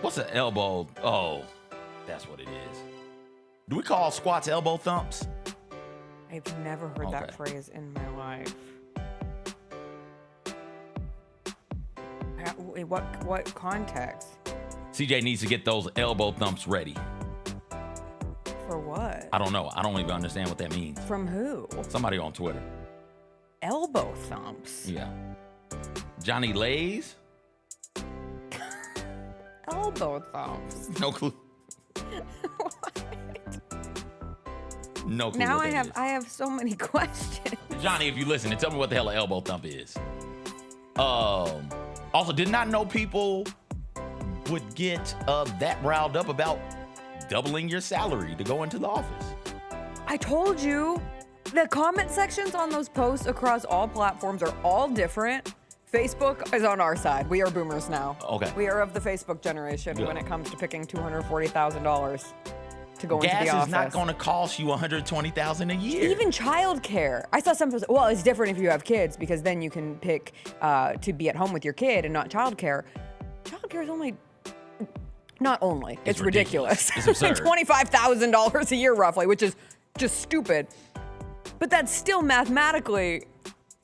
What's an elbow? Oh, that's what it is. Do we call squats elbow thumps? I've never heard that phrase in my life. What context? CJ needs to get those elbow thumps ready. For what? I don't know. I don't even understand what that means. From who? Somebody on Twitter. Elbow thumps? Yeah. Johnny Lays? Elbow thumps. No clue. What? No clue. Now what that is. I have so many questions. Johnny, if you listen, tell me what the hell an elbow thump is. Also, did not know people would get that riled up about doubling your salary to go into the office. I told you, the comment sections on those posts across all platforms are all different. Facebook is on our side. We are boomers now. Okay. We are of the Facebook generation when it comes to picking $240,000 to go into the office. Gas is not going to cost you $120,000 a year. Even childcare. I saw some people say, well, it's different if you have kids because then you can pick to be at home with your kid and not childcare. Childcare is only, not only, it's ridiculous. It's absurd. $25,000 a year roughly, which is just stupid. But that's still mathematically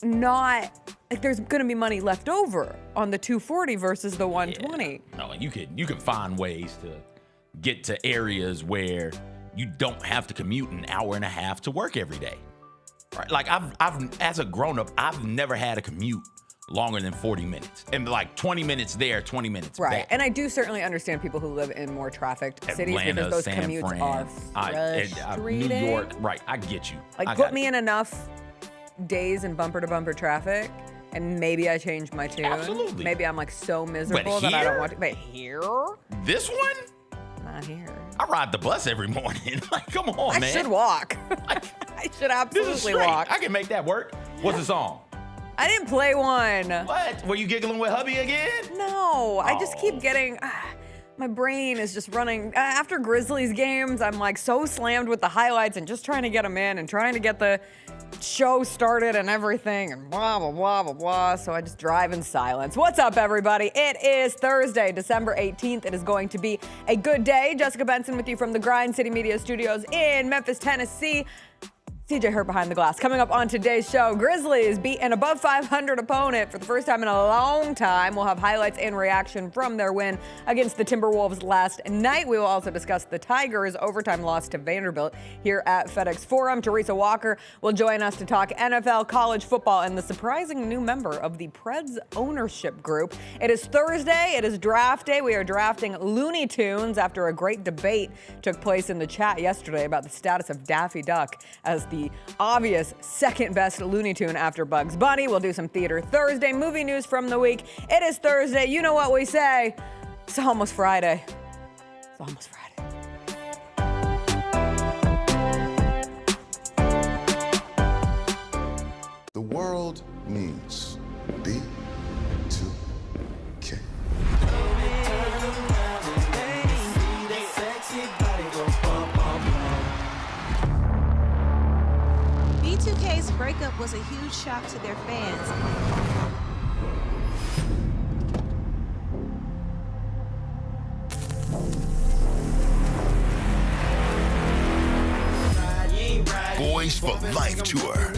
not, like there's going to be money left over on the 240 versus the 120. Yeah. No, you can find ways to get to areas where you don't have to commute an hour and a half to work every day. Right? Like I've as a grown-up, I've never had a commute longer than 40 minutes. And like 20 minutes there, 20 minutes right. back. And I do certainly understand people who live in more trafficked cities Atlanta, because those San commutes Fran, are frustrating. New York, right, I get you. Like put me in enough days in bumper to bumper traffic and maybe I change my tune. Absolutely. Maybe I'm like so miserable that I don't want to. But here? This one? Not here. I ride the bus every morning. Like, come on, man. I should walk. I should This is absolutely straight. walk. I can make that work. What's the song? I didn't play one. What? Were you giggling with hubby again? No, I just keep getting, my brain is just running. After Grizzlies games, I'm like so slammed with the highlights and just trying to get them in and trying to get the show started and everything and blah, blah, blah, blah, blah. So I just drive in silence. What's up, everybody? It is Thursday, December 18th. It is going to be a good day. Jessica Benson with you from the Grind City Media Studios in Memphis, Tennessee. CJ Hurt behind the glass. Coming up on today's show, Grizzlies beat an above 500 opponent for the first time in a long time. We'll have highlights and reaction from their win against the Timberwolves last night. We will also discuss the Tigers' overtime loss to Vanderbilt here at FedEx Forum. Teresa Walker will join us to talk NFL, college football, and the surprising new member of the Preds ownership group. It is Thursday. It is draft day. We are drafting Looney Tunes after a great debate took place in the chat yesterday about the status of Daffy Duck as the obvious second best Looney Tune after Bugs Bunny. We'll do some Theater Thursday, movie news from the week. It is Thursday. You know what we say. It's almost Friday. It's almost Friday. The world needs B2K. B2K's breakup was a huge shock to their fans. Boys for Life Tour.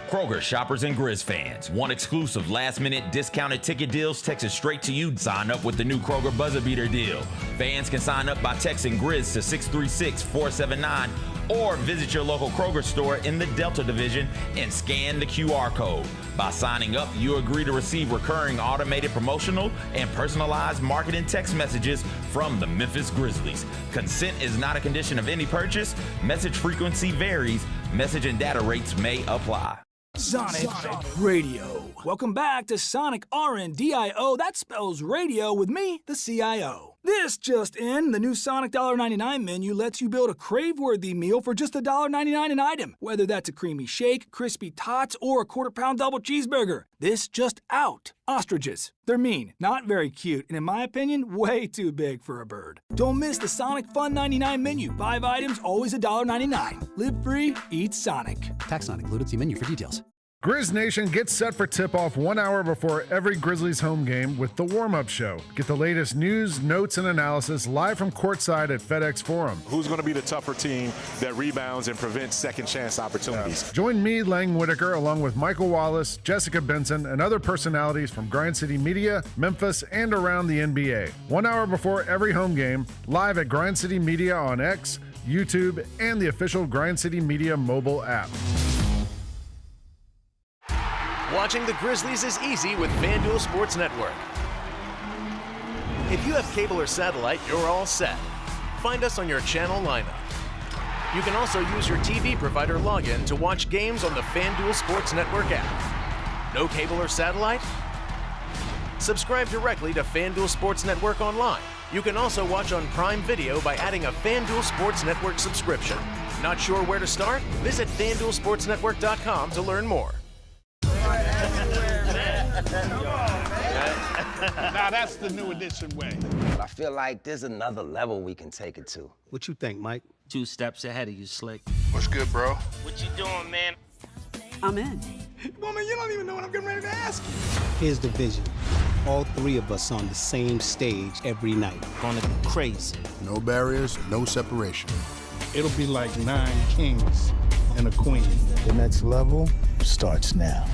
Kroger shoppers and Grizz fans. Want exclusive last-minute discounted ticket deals texted straight to you? Sign up with the new Kroger Buzzer Beater deal. Fans can sign up by texting Grizz to 636-479 or visit your local Kroger store in the Delta Division and scan the QR code. By signing up, you agree to receive recurring automated promotional and personalized marketing text messages from the Memphis Grizzlies. Consent is not a condition of any purchase. Message frequency varies. Message and data rates may apply. Sonic Radio. Welcome back to Sonic RNDIO. That spells radio with me, the CIO. This just in, the new Sonic $1.99 menu lets you build a crave-worthy meal for just $1.99 an item. Whether that's a creamy shake, crispy tots, or a quarter-pound double cheeseburger. This just out. Ostriches. They're mean, not very cute, and in my opinion, way too big for a bird. Don't miss the Sonic Fun 99 menu. 5 items, always $1.99. Live free, eat Sonic. Tax not included. See menu for details. Grizz Nation gets set for tip-off 1 hour before every Grizzlies home game with the warm-up show. Get the latest news, notes, and analysis live from courtside at FedEx Forum. Who's going to be the tougher team that rebounds and prevents second-chance opportunities? Join me, Lang Whitaker, along with Michael Wallace, Jessica Benson, and other personalities from Grind City Media, Memphis, and around the NBA. 1 hour before every home game, live at Grind City Media on X, YouTube, and the official Grind City Media mobile app. Watching the Grizzlies is easy with FanDuel Sports Network. If you have cable or satellite, you're all set. Find us on your channel lineup. You can also use your TV provider login to watch games on the FanDuel Sports Network app. No cable or satellite? Subscribe directly to FanDuel Sports Network online. You can also watch on Prime Video by adding a FanDuel Sports Network subscription. Not sure where to start? Visit FanDuelSportsNetwork.com to learn more. Now that's the new edition way. I feel like there's another level we can take it to. What you think, Mike? 2 steps ahead of you, Slick. What's good, bro? What you doing, man? I'm in. Woman, you don't even know what I'm getting ready to ask you. Here's the vision. All 3 of us on the same stage every night. Gonna be crazy. No barriers, no separation. It'll be like 9 kings and a queen. The next level starts now.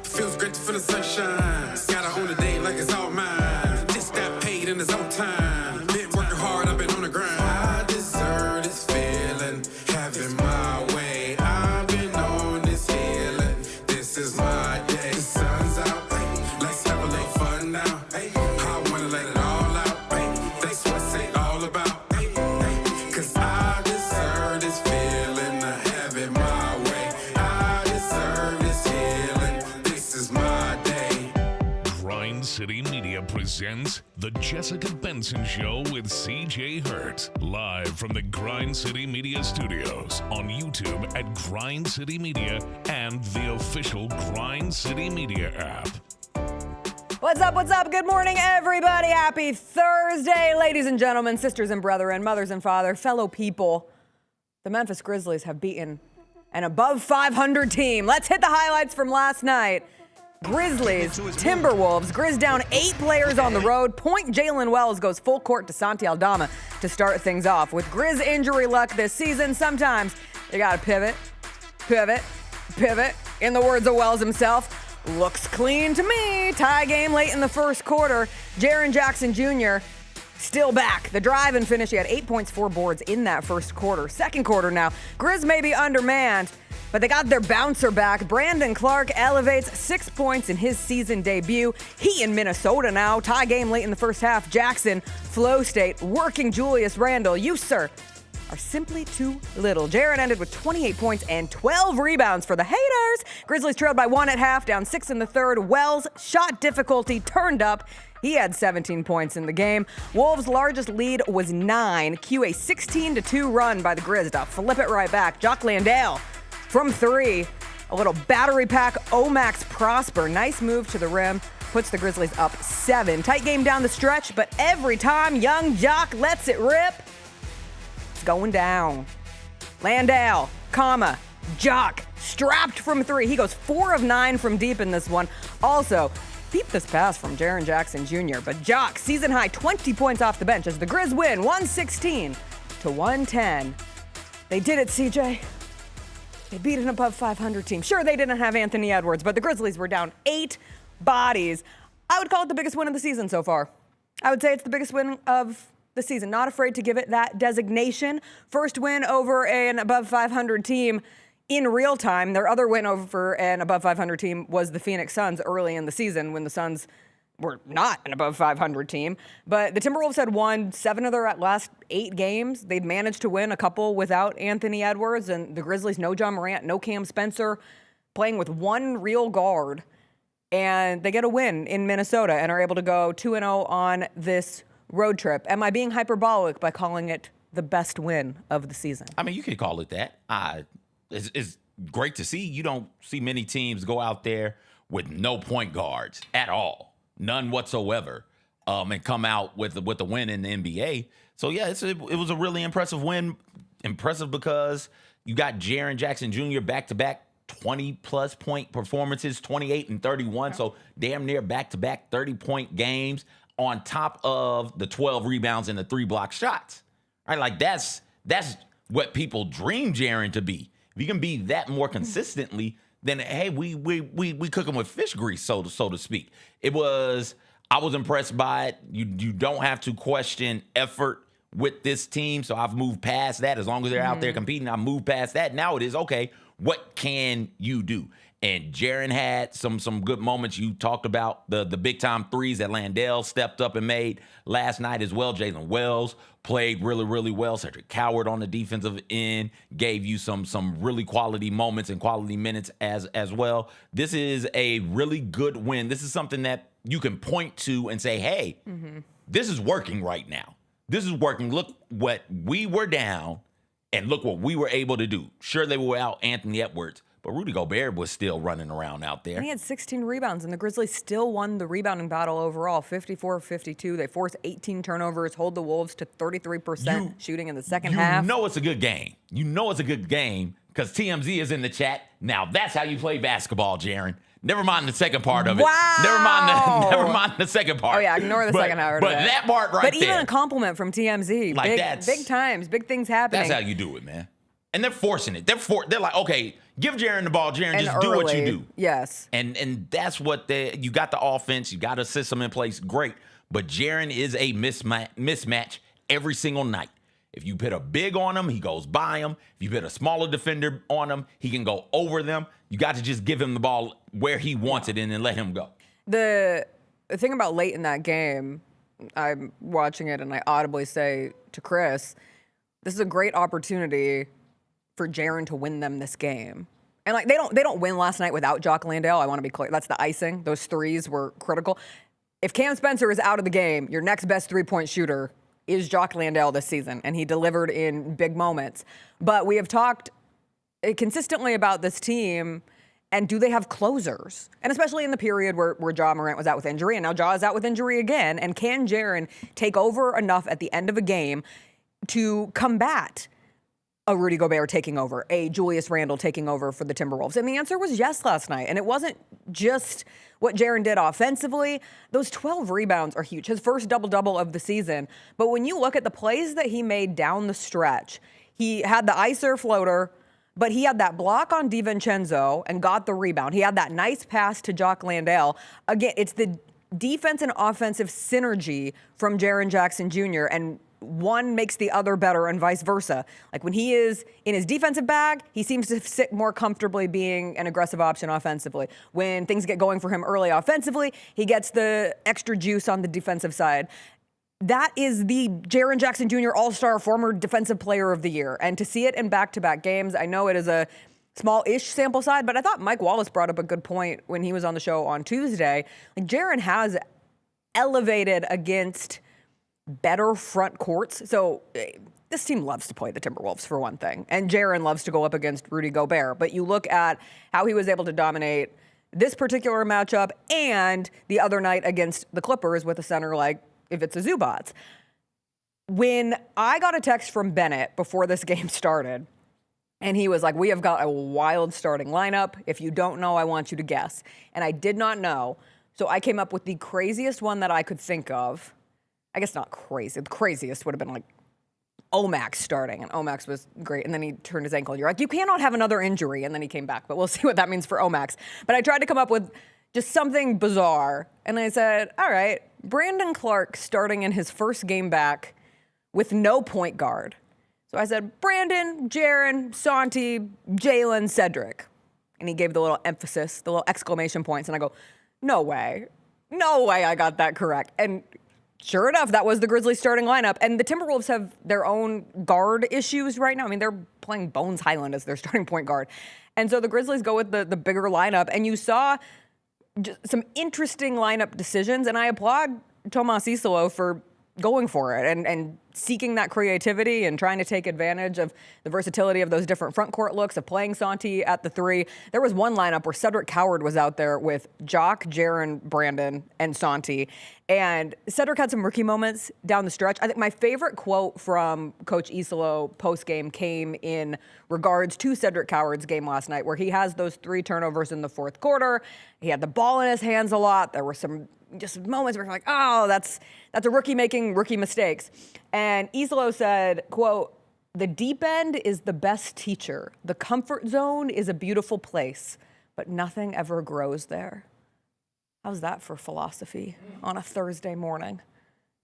Feels great to feel the sunshine. Gotta own the day like it's all mine. Just got paid in his own time. Been working hard, I've been on the grind. I deserve this feeling, having my way. I've been on this healing. This is my day. The sun's out, let's have a little fun now. I wanna let it all out. That's what it's all about. Cause I deserve this feeling, having my way. I deserve this healing. This is my day. Grind City Media presents The Jessica Benson Show with CJ Hurt. Live from the Grind City Media Studios on YouTube at Grind City Media and the official Grind City Media app. What's up? What's up? Good morning, everybody. Happy Thursday, ladies and gentlemen, sisters and brethren, mothers and fathers, fellow people. The Memphis Grizzlies have beaten an above 500 team. Let's hit the highlights from last night. Grizzlies, Timberwolves. Grizz down 8 players on the road. Point Jalen Wells goes full court to Santi Aldama to start things off. With Grizz injury luck this season, sometimes you gotta pivot. In the words of Wells himself, looks clean to me. Tie game late in the first quarter. Jaren Jackson Jr. still back. The drive and finish. He had 8 points, 4 boards in that first quarter. Second quarter now. Grizz may be undermanned, but they got their bouncer back. Brandon Clark elevates 6 points in his season debut. He in Minnesota now. Tie game late in the first half. Jackson, flow state, working Julius Randle. You, sir, are simply too little. Jaren ended with 28 points and 12 rebounds for the haters. Grizzlies trailed by 1 at half, down 6 in the third. Wells' shot difficulty turned up. He had 17 points in the game. Wolves' largest lead was 9. Cue a 16-2 run by the Grizz to flip it right back. Jock Landale from 3. A little battery pack Omax Prosper. Nice move to the rim. Puts the Grizzlies up 7. Tight game down the stretch, but every time young Jock lets it rip, it's going down. Landale, Jock, strapped from 3. He goes 4 of 9 from deep in this one. Also, peep this pass from Jaren Jackson Jr., but Jock, season high 20 points off the bench as the Grizz win 116-110. They did it, CJ. They beat an above 500 team. Sure, they didn't have Anthony Edwards, but the Grizzlies were down 8 bodies. I would call it the biggest win of the season so far. I would say it's the biggest win of the season. Not afraid to give it that designation. First win over an above 500 team in real time. Their other win over an above 500 team was the Phoenix Suns early in the season when the Suns were not an above 500 team. But the Timberwolves had won 7 of their last 8 games. They'd managed to win a couple without Anthony Edwards, and the Grizzlies, no John Morant, no Cam Spencer, playing with one real guard. And they get a win in Minnesota and are able to go 2-0 on this road trip. Am I being hyperbolic by calling it the best win of the season? I mean, you could call it that. It's great to see. You don't see many teams go out there with no point guards at all. None whatsoever, and come out with the win in the NBA. So, yeah, it was a really impressive win impressive because you got Jaren Jackson Jr. back-to-back 20-plus point performances, 28 and 31, so damn near back-to-back 30-point games on top of the 12 rebounds and the 3 block shots. Right? Like, that's what people dream Jaren to be. If you can be that more consistently, then, hey, we cook him with fish grease, so to speak. I was impressed by it. You don't have to question effort with this team, so I've moved past that. As long as they're out there competing, I've moved past that. Now it is, okay, what can you do? And Jaren had some good moments. You talked about the big-time threes that Landale stepped up and made last night as well. Jalen Wells played really, really well. Cedric Coward on the defensive end gave you some really quality moments and quality minutes as well. This is a really good win. This is something that you can point to and say, hey, this is working right now. This is working. Look what we were down, and look what we were able to do. Sure, they were without Anthony Edwards, but Rudy Gobert was still running around out there. And he had 16 rebounds, and the Grizzlies still won the rebounding battle overall, 54-52. They forced 18 turnovers, hold the Wolves to 33% shooting in the second half. You know it's a good game. You know it's a good game because TMZ is in the chat. Now, that's how you play basketball, Jaren. Never mind the second part of it. Wow. Never mind the second part. Oh, yeah, ignore the second hour. But that part right there. But even a compliment from TMZ. Like big times, big things happening. That's how you do it, man. And they're forcing it. They're like, okay, give Jaren the ball. Jaren, just do what you do. Yes. And that's what you got the offense. You got a system in place. Great. But Jaren is a mismatch every single night. If you put a big on him, he goes by him. If you put a smaller defender on him, he can go over them. You got to just give him the ball where he wants it and then let him go. The thing about late in that game, I'm watching it and I audibly say to Chris, this is a great opportunity for Jaren to win them this game. And like they don't win last night without Jock Landale. I want to be clear. That's the icing. Those threes were critical. If Cam Spencer is out of the game, your next best three-point shooter is Jock Landale this season, and he delivered in big moments. But we have talked consistently about this team, and do they have closers? And especially in the period where Ja Morant was out with injury, and now Ja is out with injury again, and can Jaren take over enough at the end of a game to combat a Rudy Gobert taking over, a Julius Randle taking over for the Timberwolves? And the answer was yes last night. And it wasn't just what Jaren did offensively. Those 12 rebounds are huge. His first double-double of the season. But when you look at the plays that he made down the stretch, he had the ISO floater, but he had that block on DiVincenzo and got the rebound. He had that nice pass to Jock Landale. Again, it's the defense and offensive synergy from Jaren Jackson Jr., and one makes the other better and vice versa. Like when he is in his defensive bag, he seems to sit more comfortably being an aggressive option offensively. When things get going for him early offensively, he gets the extra juice on the defensive side. That is the Jaren Jackson Jr. All-Star, former Defensive Player of the Year. And to see it in back-to-back games, I know it is a small-ish sample size, but I thought Mike Wallace brought up a good point when he was on the show on Tuesday. Like Jaren has elevated against better front courts. So this team loves to play the Timberwolves, for one thing. And Jaren loves to go up against Rudy Gobert. But you look at how he was able to dominate this particular matchup and the other night against the Clippers with a center like Ivica Zubac. When I got a text from Bennett before this game started, and he was like, we have got a wild starting lineup. If you don't know, I want you to guess. And I did not know. So I came up with the craziest one that I could think of. I guess not crazy. The craziest would have been like Omax starting, and Omax was great. And then he turned his ankle, and you're like, you cannot have another injury. And then he came back, but we'll see what that means for Omax. But I tried to come up with just something bizarre. And I said, all right, Brandon Clark starting in his first game back with no point guard. So I said, Brandon, Jaren, Santi, Jalen, Cedric. And he gave the little emphasis, the little exclamation points. And I go, no way. No way I got that correct. And sure enough, that was the Grizzlies starting lineup. And the Timberwolves have their own guard issues right now. I mean, they're playing Bones Highland as their starting point guard. And so the Grizzlies go with the bigger lineup. And you saw just some interesting lineup decisions. And I applaud Tomas Isolo for going for it and seeking that creativity and trying to take advantage of the versatility of those different front court looks, of playing Santi at the 3. There was one lineup where Cedric Coward was out there with Jock, Jaren, Brandon, and Santi. And Cedric had some rookie moments down the stretch. I think my favorite quote from Coach Isolo post-game came in regards to Cedric Coward's game last night, where he has those 3 turnovers in the fourth quarter. He had the ball in his hands a lot. There were some just moments where you're like, oh, that's a rookie making rookie mistakes. And Isolo said, quote, "The deep end is the best teacher. The comfort zone is a beautiful place, but nothing ever grows there." How's that for philosophy on a Thursday morning?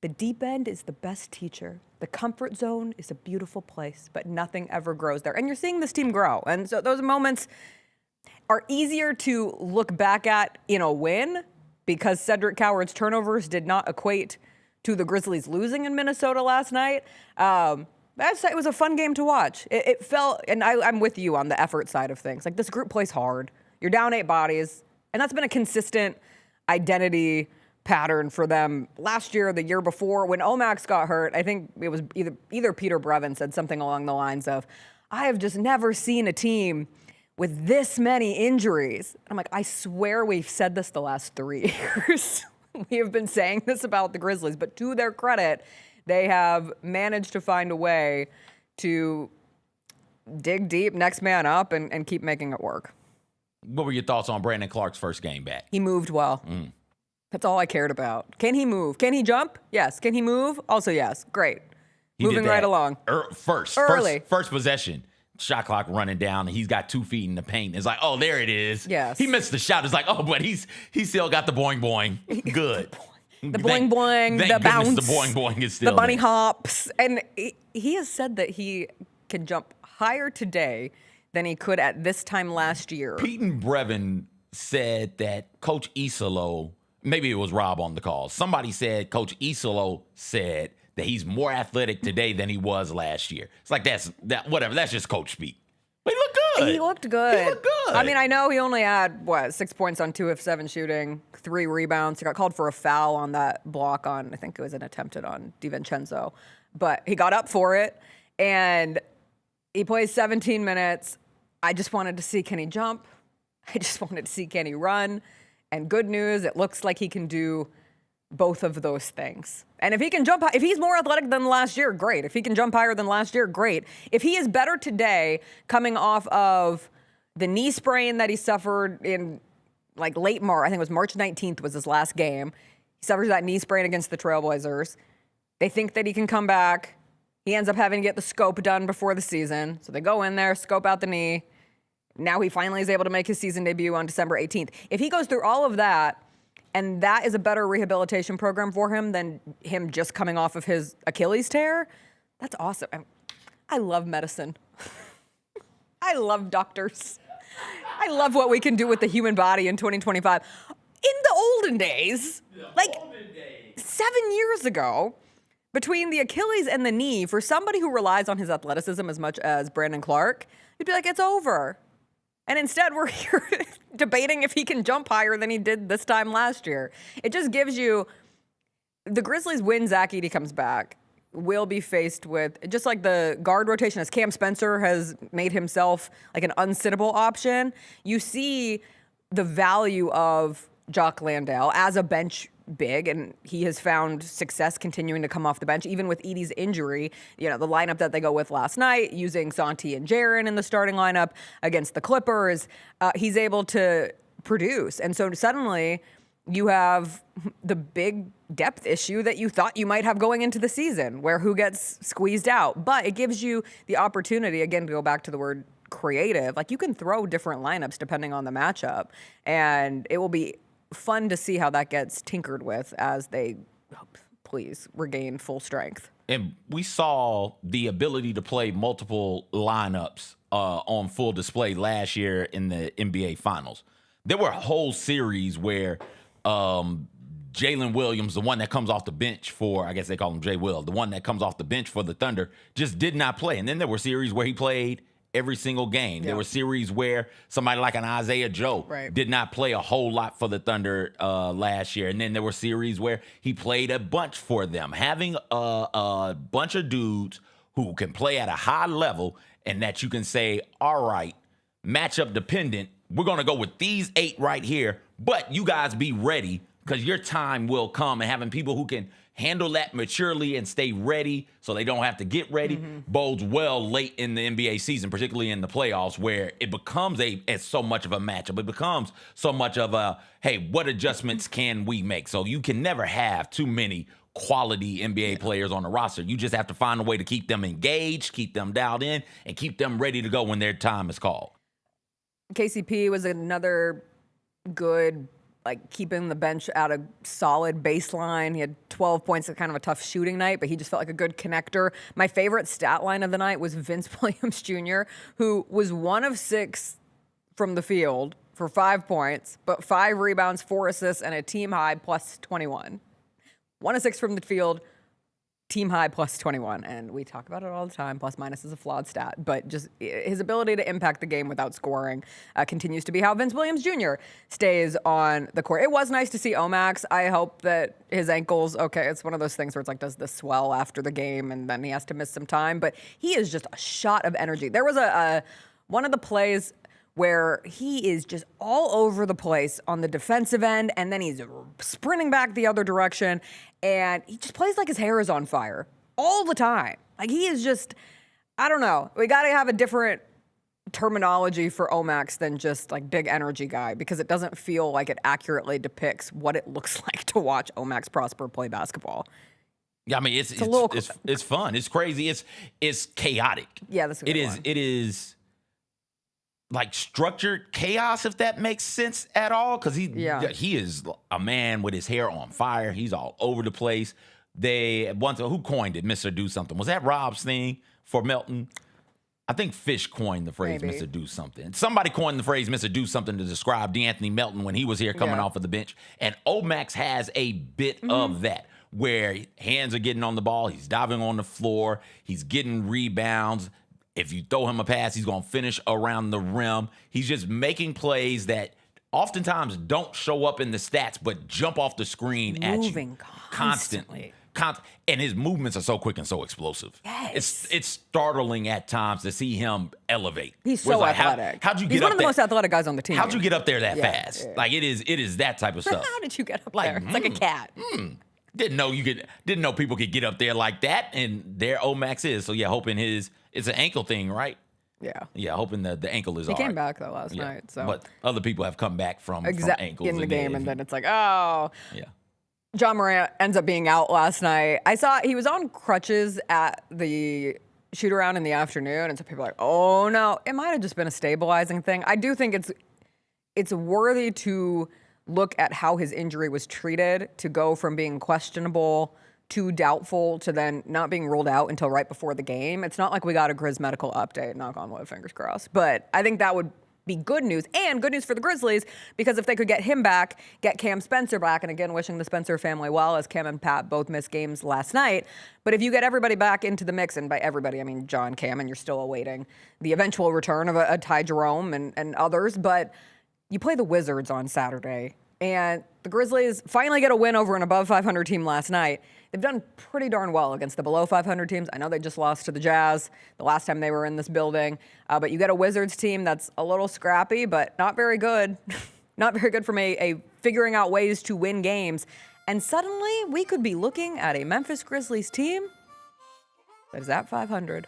The deep end is the best teacher. The comfort zone is a beautiful place, but nothing ever grows there. And you're seeing this team grow. And so those moments are easier to look back at in a win, because Cedric Coward's turnovers did not equate to the Grizzlies losing in Minnesota last night. It was a fun game to watch. It felt, and I'm with you on the effort side of things. Like, this group plays hard. You're down 8 bodies, and that's been a consistent identity pattern for them last year, the year before. When Omax got hurt, I think it was either Peter Brevin said something along the lines of, "I have just never seen a team with this many injuries." I'm like, I swear we've said this the last 3 years. We have been saying this about the Grizzlies, but to their credit, they have managed to find a way to dig deep, next man up, and keep making it work. What were your thoughts on Brandon Clark's first game back? He moved well. That's all I cared about. Can he move? Can he jump? Yes. Can he move? Also, yes. Great. Moving right along. First possession. Shot clock running down, and he's got 2 feet in the paint. It's like, oh, there it is. Yes. He missed the shot. It's like, oh, but he's still got the boing boing. Good. The boing boing, the bounce. The boing boing is still the bunny there. hops. And he has said that he can jump higher today than he could at this time last year. Pete and Brevin said that Coach Isolo, maybe it was Rob on the call, somebody said Coach Isolo said that he's more athletic today than he was last year. It's like, whatever, that's just coach speak. But he looked good. He looked good. He looked good. I mean, I know he only had, 6 points on 2 of 7 shooting, 3 rebounds. He got called for a foul on that block on, I think it was an attempted on DiVincenzo. But he got up for it, and he plays 17 minutes. I just wanted to see, can he jump? I just wanted to see, can he run? And good news, it looks like he can do both of those things. And if he can jump, if he's more athletic than last year, great. If he can jump higher than last year, great. If he is better today, coming off of the knee sprain that he suffered in like late March, I think it was March 19th was his last game. He suffers that knee sprain against the Trailblazers. They think that he can come back. He ends up having to get the scope done before the season. So they go in there, scope out the knee. Now he finally is able to make his season debut on December 18th. If he goes through all of that, and that is a better rehabilitation program for him than him just coming off of his Achilles tear, that's awesome. I love medicine. I love doctors. I love what we can do with the human body in 2025. In the olden days, 7 years ago, between the Achilles and the knee, for somebody who relies on his athleticism as much as Brandon Clark, you'd be like, it's over. And instead, we're here debating if he can jump higher than he did this time last year. It just gives you the Grizzlies when Zach Edey comes back will be faced with, just like the guard rotation, as Cam Spencer has made himself like an unsittable option. You see the value of Jock Landale as a bench big, and he has found success continuing to come off the bench, even with Edey's injury. You know, the lineup that they go with last night, using Santi and Jaren in the starting lineup against the Clippers, he's able to produce. And so suddenly you have the big depth issue that you thought you might have going into the season, where who gets squeezed out. But it gives you the opportunity, again, to go back to the word creative. Like, you can throw different lineups depending on the matchup, and it will be fun to see how that gets tinkered with as they please regain full strength. And we saw the ability to play multiple lineups on full display last year in the NBA Finals. There were a whole series where Jalen Williams, the one that comes off the bench for, I guess they call him Jay Will, the one that comes off the bench for the Thunder, just did not play. And then there were series where he played every single game. There were series where somebody like an Isaiah Joe did not play a whole lot for the Thunder last year. And then there were series where he played a bunch for them. Having a bunch of dudes who can play at a high level and that you can say, all right, matchup dependent, we're going to go with these 8 right here, but you guys be ready because your time will come. And having people who can handle that maturely and stay ready so they don't have to get ready bodes well late in the NBA season, particularly in the playoffs, where it becomes it's so much of a matchup. It becomes so much of a, hey, what adjustments can we make? So you can never have too many quality NBA players on the roster. You just have to find a way to keep them engaged, keep them dialed in, and keep them ready to go when their time is called. KCP was another good, like, keeping the bench at a solid baseline. He had 12 points at kind of a tough shooting night, but he just felt like a good connector. My favorite stat line of the night was Vince Williams Jr., who was 1 of 6 from the field for 5 points, but 5 rebounds, 4 assists, and a team high plus 21. 1 of 6 from the field, team high plus 21. And we talk about it all the time. Plus minus is a flawed stat, but just his ability to impact the game without scoring continues to be how Vince Williams Jr. stays on the court. It was nice to see Omax. I hope that his ankle's okay. It's one of those things where it's like, does this swell after the game and then he has to miss some time? But he is just a shot of energy. There was one of the plays where he is just all over the place on the defensive end, and then he's sprinting back the other direction, and he just plays like his hair is on fire all the time. Like, he is just, I don't know. We got to have a different terminology for Omax than just, like, big energy guy, because it doesn't feel like it accurately depicts what it looks like to watch Omax Prosper play basketball. Yeah, I mean, it's fun. It's crazy. It's chaotic. Yeah, that's a good one. It is like structured chaos, if that makes sense at all, because he is a man with his hair on fire. He's all over the place. Who coined it, Mr. Do Something? Was that Rob's thing for Melton? I think Fish coined the phrase Mr. Do Something. Somebody coined the phrase Mr. Do Something to describe DeAnthony Melton when he was here coming off of the bench. And Omax has a bit of that, where hands are getting on the ball, he's diving on the floor, he's getting rebounds. If you throw him a pass, he's going to finish around the rim. He's just making plays that oftentimes don't show up in the stats, but jump off the screen at you. Moving constantly. And his movements are so quick and so explosive. Yes. It's startling at times to see him elevate. He's so athletic. How'd you get He's up one of the there? most athletic guys on the team. How'd you get up there that fast? Yeah. Like, it is that type of stuff. How did you get up there? It's like a cat. Didn't know people could get up there like that, and there Omax is. So yeah, hoping it's an ankle thing, right? Yeah, hoping the ankle is all right. He came back though last night. So, but other people have come back from ankles in the game, and then it's like, yeah. John Morant ends up being out last night. I saw he was on crutches at the shoot around in the afternoon, and so people are like, oh no, it might have just been a stabilizing thing. I do think it's worthy to look at how his injury was treated, to go from being questionable to doubtful to then not being ruled out until right before the game. It's not like we got a Grizz medical update, knock on wood, fingers crossed. But I think that would be good news, and good news for the Grizzlies, because if they could get him back, get Cam Spencer back, and again, wishing the Spencer family well, as Cam and Pat both missed games last night. But if you get everybody back into the mix, and by everybody, I mean John, Cam, and you're still awaiting the eventual return of a Ty Jerome and others, but you play the Wizards on Saturday, and the Grizzlies finally get a win over an above 500 team last night. They've done pretty darn well against the below 500 teams. I know they just lost to the Jazz the last time they were in this building, but you get a Wizards team that's a little scrappy, but not very good. Not very good from a figuring out ways to win games. And suddenly we could be looking at a Memphis Grizzlies team that is at 500.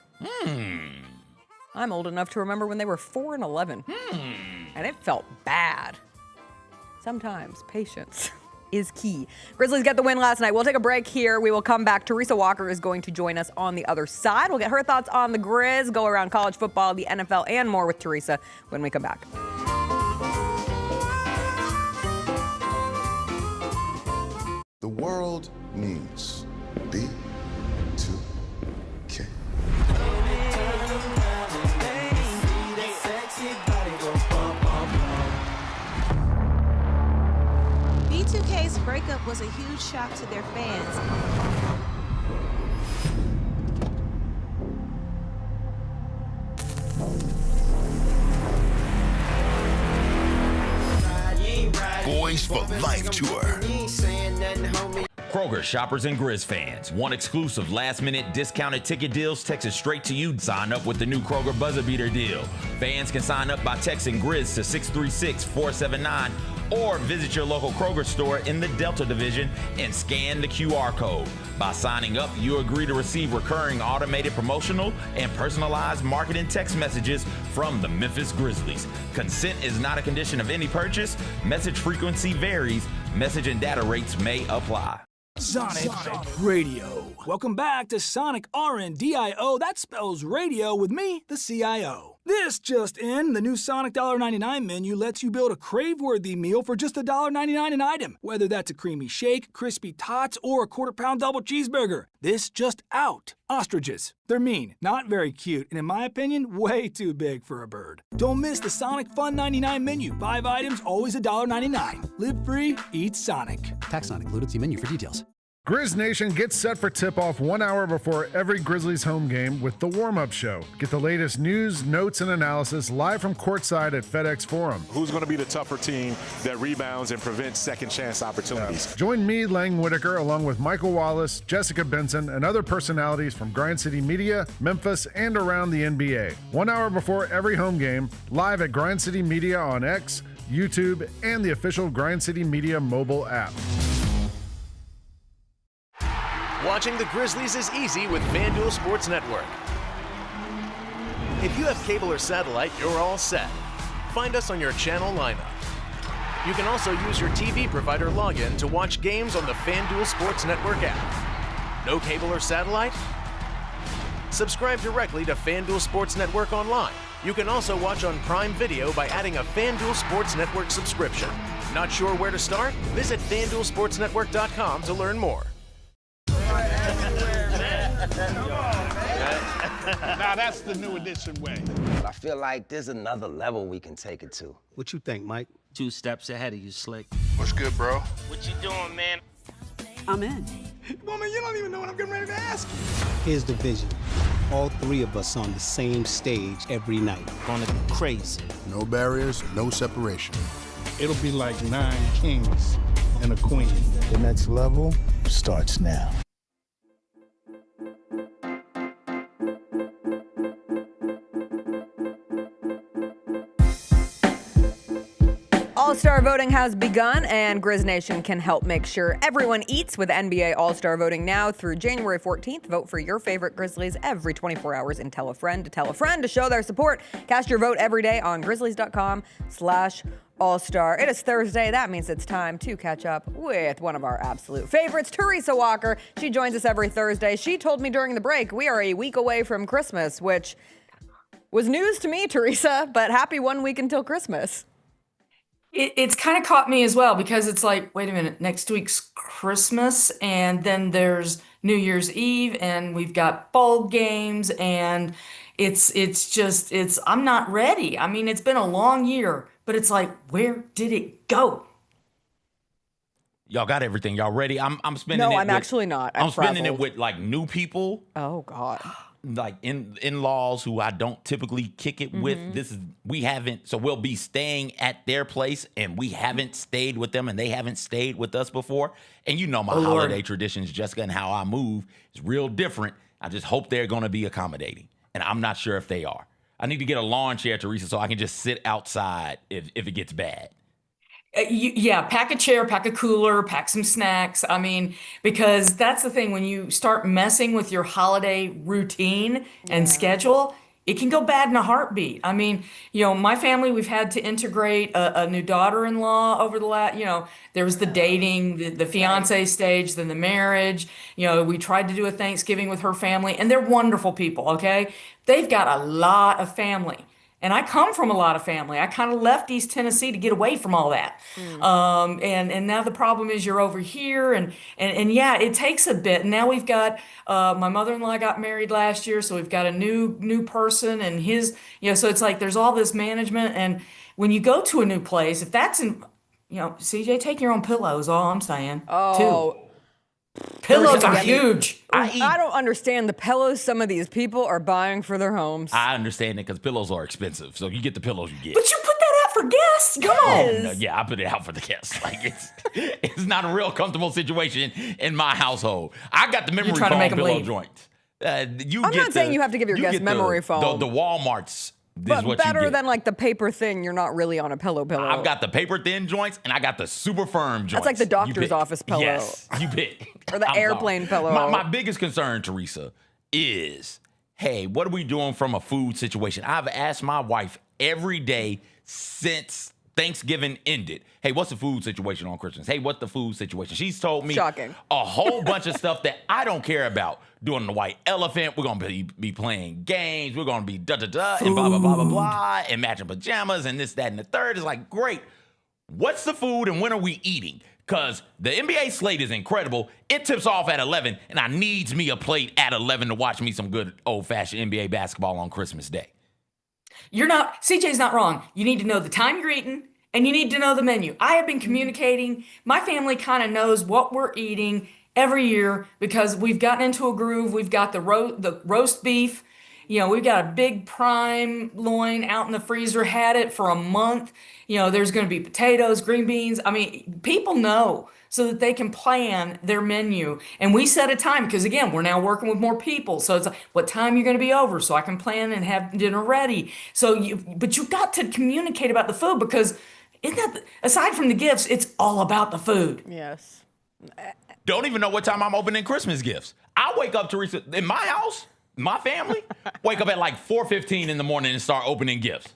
I'm old enough to remember when they were 4-11. And it felt bad. Sometimes patience is key. Grizzlies get the win last night. We'll take a break here. We will come back. Teresa Walker is going to join us on the other side. We'll get her thoughts on the Grizz, go around college football, the NFL, and more with Teresa when we come back. The world needs B2K. B2K's breakup was a huge shock to their fans. Boys for Life Tour. Kroger shoppers and Grizz fans want exclusive last-minute discounted ticket deals texted straight to you. Sign up with the new Kroger Buzzer Beater deal. Fans can sign up by texting Grizz to 636-479 or visit your local Kroger store in the Delta Division and scan the QR code. By signing up, you agree to receive recurring automated promotional and personalized marketing text messages from the Memphis Grizzlies. Consent is not a condition of any purchase. Message frequency varies. Message and data rates may apply. Sonic Radio. Welcome back to Sonic RNDIO. That spells radio with me, the CIO. This just in, the new Sonic $1.99 menu lets you build a crave-worthy meal for just $1.99 an item. Whether that's a creamy shake, crispy tots, or a quarter-pound double cheeseburger. This just out. Ostriches. They're mean, not very cute, and in my opinion, way too big for a bird. Don't miss the Sonic Fun 99 menu. 5 items, always $1.99. Live free, eat Sonic. Tax not included. See menu for details. Grizz Nation gets set for tip-off 1 hour before every Grizzlies home game with the warm-up show. Get the latest news, notes, and analysis live from courtside at FedEx Forum. Who's going to be the tougher team that rebounds and prevents second chance opportunities? Join me, Lang Whitaker, along with Michael Wallace, Jessica Benson, and other personalities from Grind City Media, Memphis, and around the NBA. 1 hour before every home game, live at Grind City Media on X, YouTube, and the official Grind City Media mobile app. Watching the Grizzlies is easy with FanDuel Sports Network. If you have cable or satellite, you're all set. Find us on your channel lineup. You can also use your TV provider login to watch games on the FanDuel Sports Network app. No cable or satellite? Subscribe directly to FanDuel Sports Network online. You can also watch on Prime Video by adding a FanDuel Sports Network subscription. Not sure where to start? Visit FanDuelSportsNetwork.com to learn more. Now that's the new edition way. But I feel like there's another level we can take it to. What you think, Mike? 2 steps ahead of you, Slick. What's good, bro? What you doing, man? I'm in. Woman, you don't even know what I'm getting ready to ask you. Here's the vision. All 3 of us on the same stage every night. Gonna be crazy. No barriers, no separation. It'll be like 9 kings and a queen. The next level starts now. All-Star voting has begun, and Grizz Nation can help make sure everyone eats with NBA All-Star voting now through January 14th. Vote for your favorite Grizzlies every 24 hours and tell a friend to show their support. Cast your vote every day on Grizzlies.com/All-Star. It is Thursday. That means it's time to catch up with one of our absolute favorites, Teresa Walker. She joins us every Thursday. She told me during the break we are a week away from Christmas, which was news to me, Teresa, but happy 1 week until Christmas. It's kind of caught me as well, because it's like, wait a minute, next week's Christmas, and then there's New Year's Eve, and we've got bowl games, and I'm not ready. I mean, it's been a long year, but it's like, where did it go? Y'all got everything. Y'all ready? I'm spending No, it I'm with- actually not. I'm spending it frazzled. with like new people. Oh, God. Like in-laws who I don't typically kick it with. So we'll be staying at their place, and we haven't stayed with them, and they haven't stayed with us before. And you know my holiday traditions, Jessica, and how I move is real different. I just hope they're going to be accommodating, and I'm not sure if they are. I need to get a lawn chair, Teresa, so I can just sit outside if it gets bad. Pack a chair, pack a cooler, pack some snacks. I mean, because that's the thing, when you start messing with your holiday routine and schedule, it can go bad in a heartbeat. I mean, my family, we've had to integrate a new daughter-in-law over the last, there was the dating, the fiance stage, then the marriage. We tried to do a Thanksgiving with her family, and they're wonderful people, okay? They've got a lot of family. And I come from a lot of family. I kind of left East Tennessee to get away from all that. And now the problem is you're over here, and yeah, it takes a bit. And now we've got, my mother-in-law got married last year, so we've got a new person, and his, so it's like there's all this management. And when you go to a new place, if that's CJ, take your own pillows, all I'm saying. Oh, Pillows are huge. I don't understand the pillows some of these people are buying for their homes. I understand it because pillows are expensive. So you get the pillows you get. But you put that out for guests. Come on. No, yeah, I put it out for the guests. Like it's not a real comfortable situation in my household. I got the memory trying to foam make 'em pillow leave. joint. I'm not saying you have to give your guests memory foam. The Walmarts. But what better you get. than like the paper thin, you're not really on a pillow. I've got the paper thin joints and I got the super firm joints. That's like the doctor's office pillow. Yes, you pick. Or the airplane pillow. My biggest concern, Teresa, is, hey, what are we doing from a food situation? I've asked my wife every day since Thanksgiving ended, hey, what's the food situation on Christmas? Hey, what's the food situation? She's told me Shocking. a whole bunch of stuff that I don't care about. Doing the white elephant, we're gonna be playing games, we're gonna be da-da-da, and blah, blah, blah, blah, blah, and matching pajamas, and this, that, and the third. It's like, great. What's the food and when are we eating? Because the NBA slate is incredible. It tips off at 11, and I needs me a plate at 11 to watch me some good old-fashioned NBA basketball on Christmas Day. CJ's not wrong. You need to know the time you're eating, and you need to know the menu. I have been communicating. My family kind of knows what we're eating every year because we've gotten into a groove. We've got the roast beef. You know, we've got a big prime loin out in the freezer, had it for a month. You know, there's going to be potatoes, green beans. I mean, people know so that they can plan their menu. And we set a time because, again, we're now working with more people. So it's like, what time you're going to be over so I can plan and have dinner ready. But you've got to communicate about the food because aside from the gifts, it's all about the food. Yes. Don't even know what time I'm opening Christmas gifts. I wake up, Teresa, in my house, my family, wake up at like 4:15 in the morning and start opening gifts.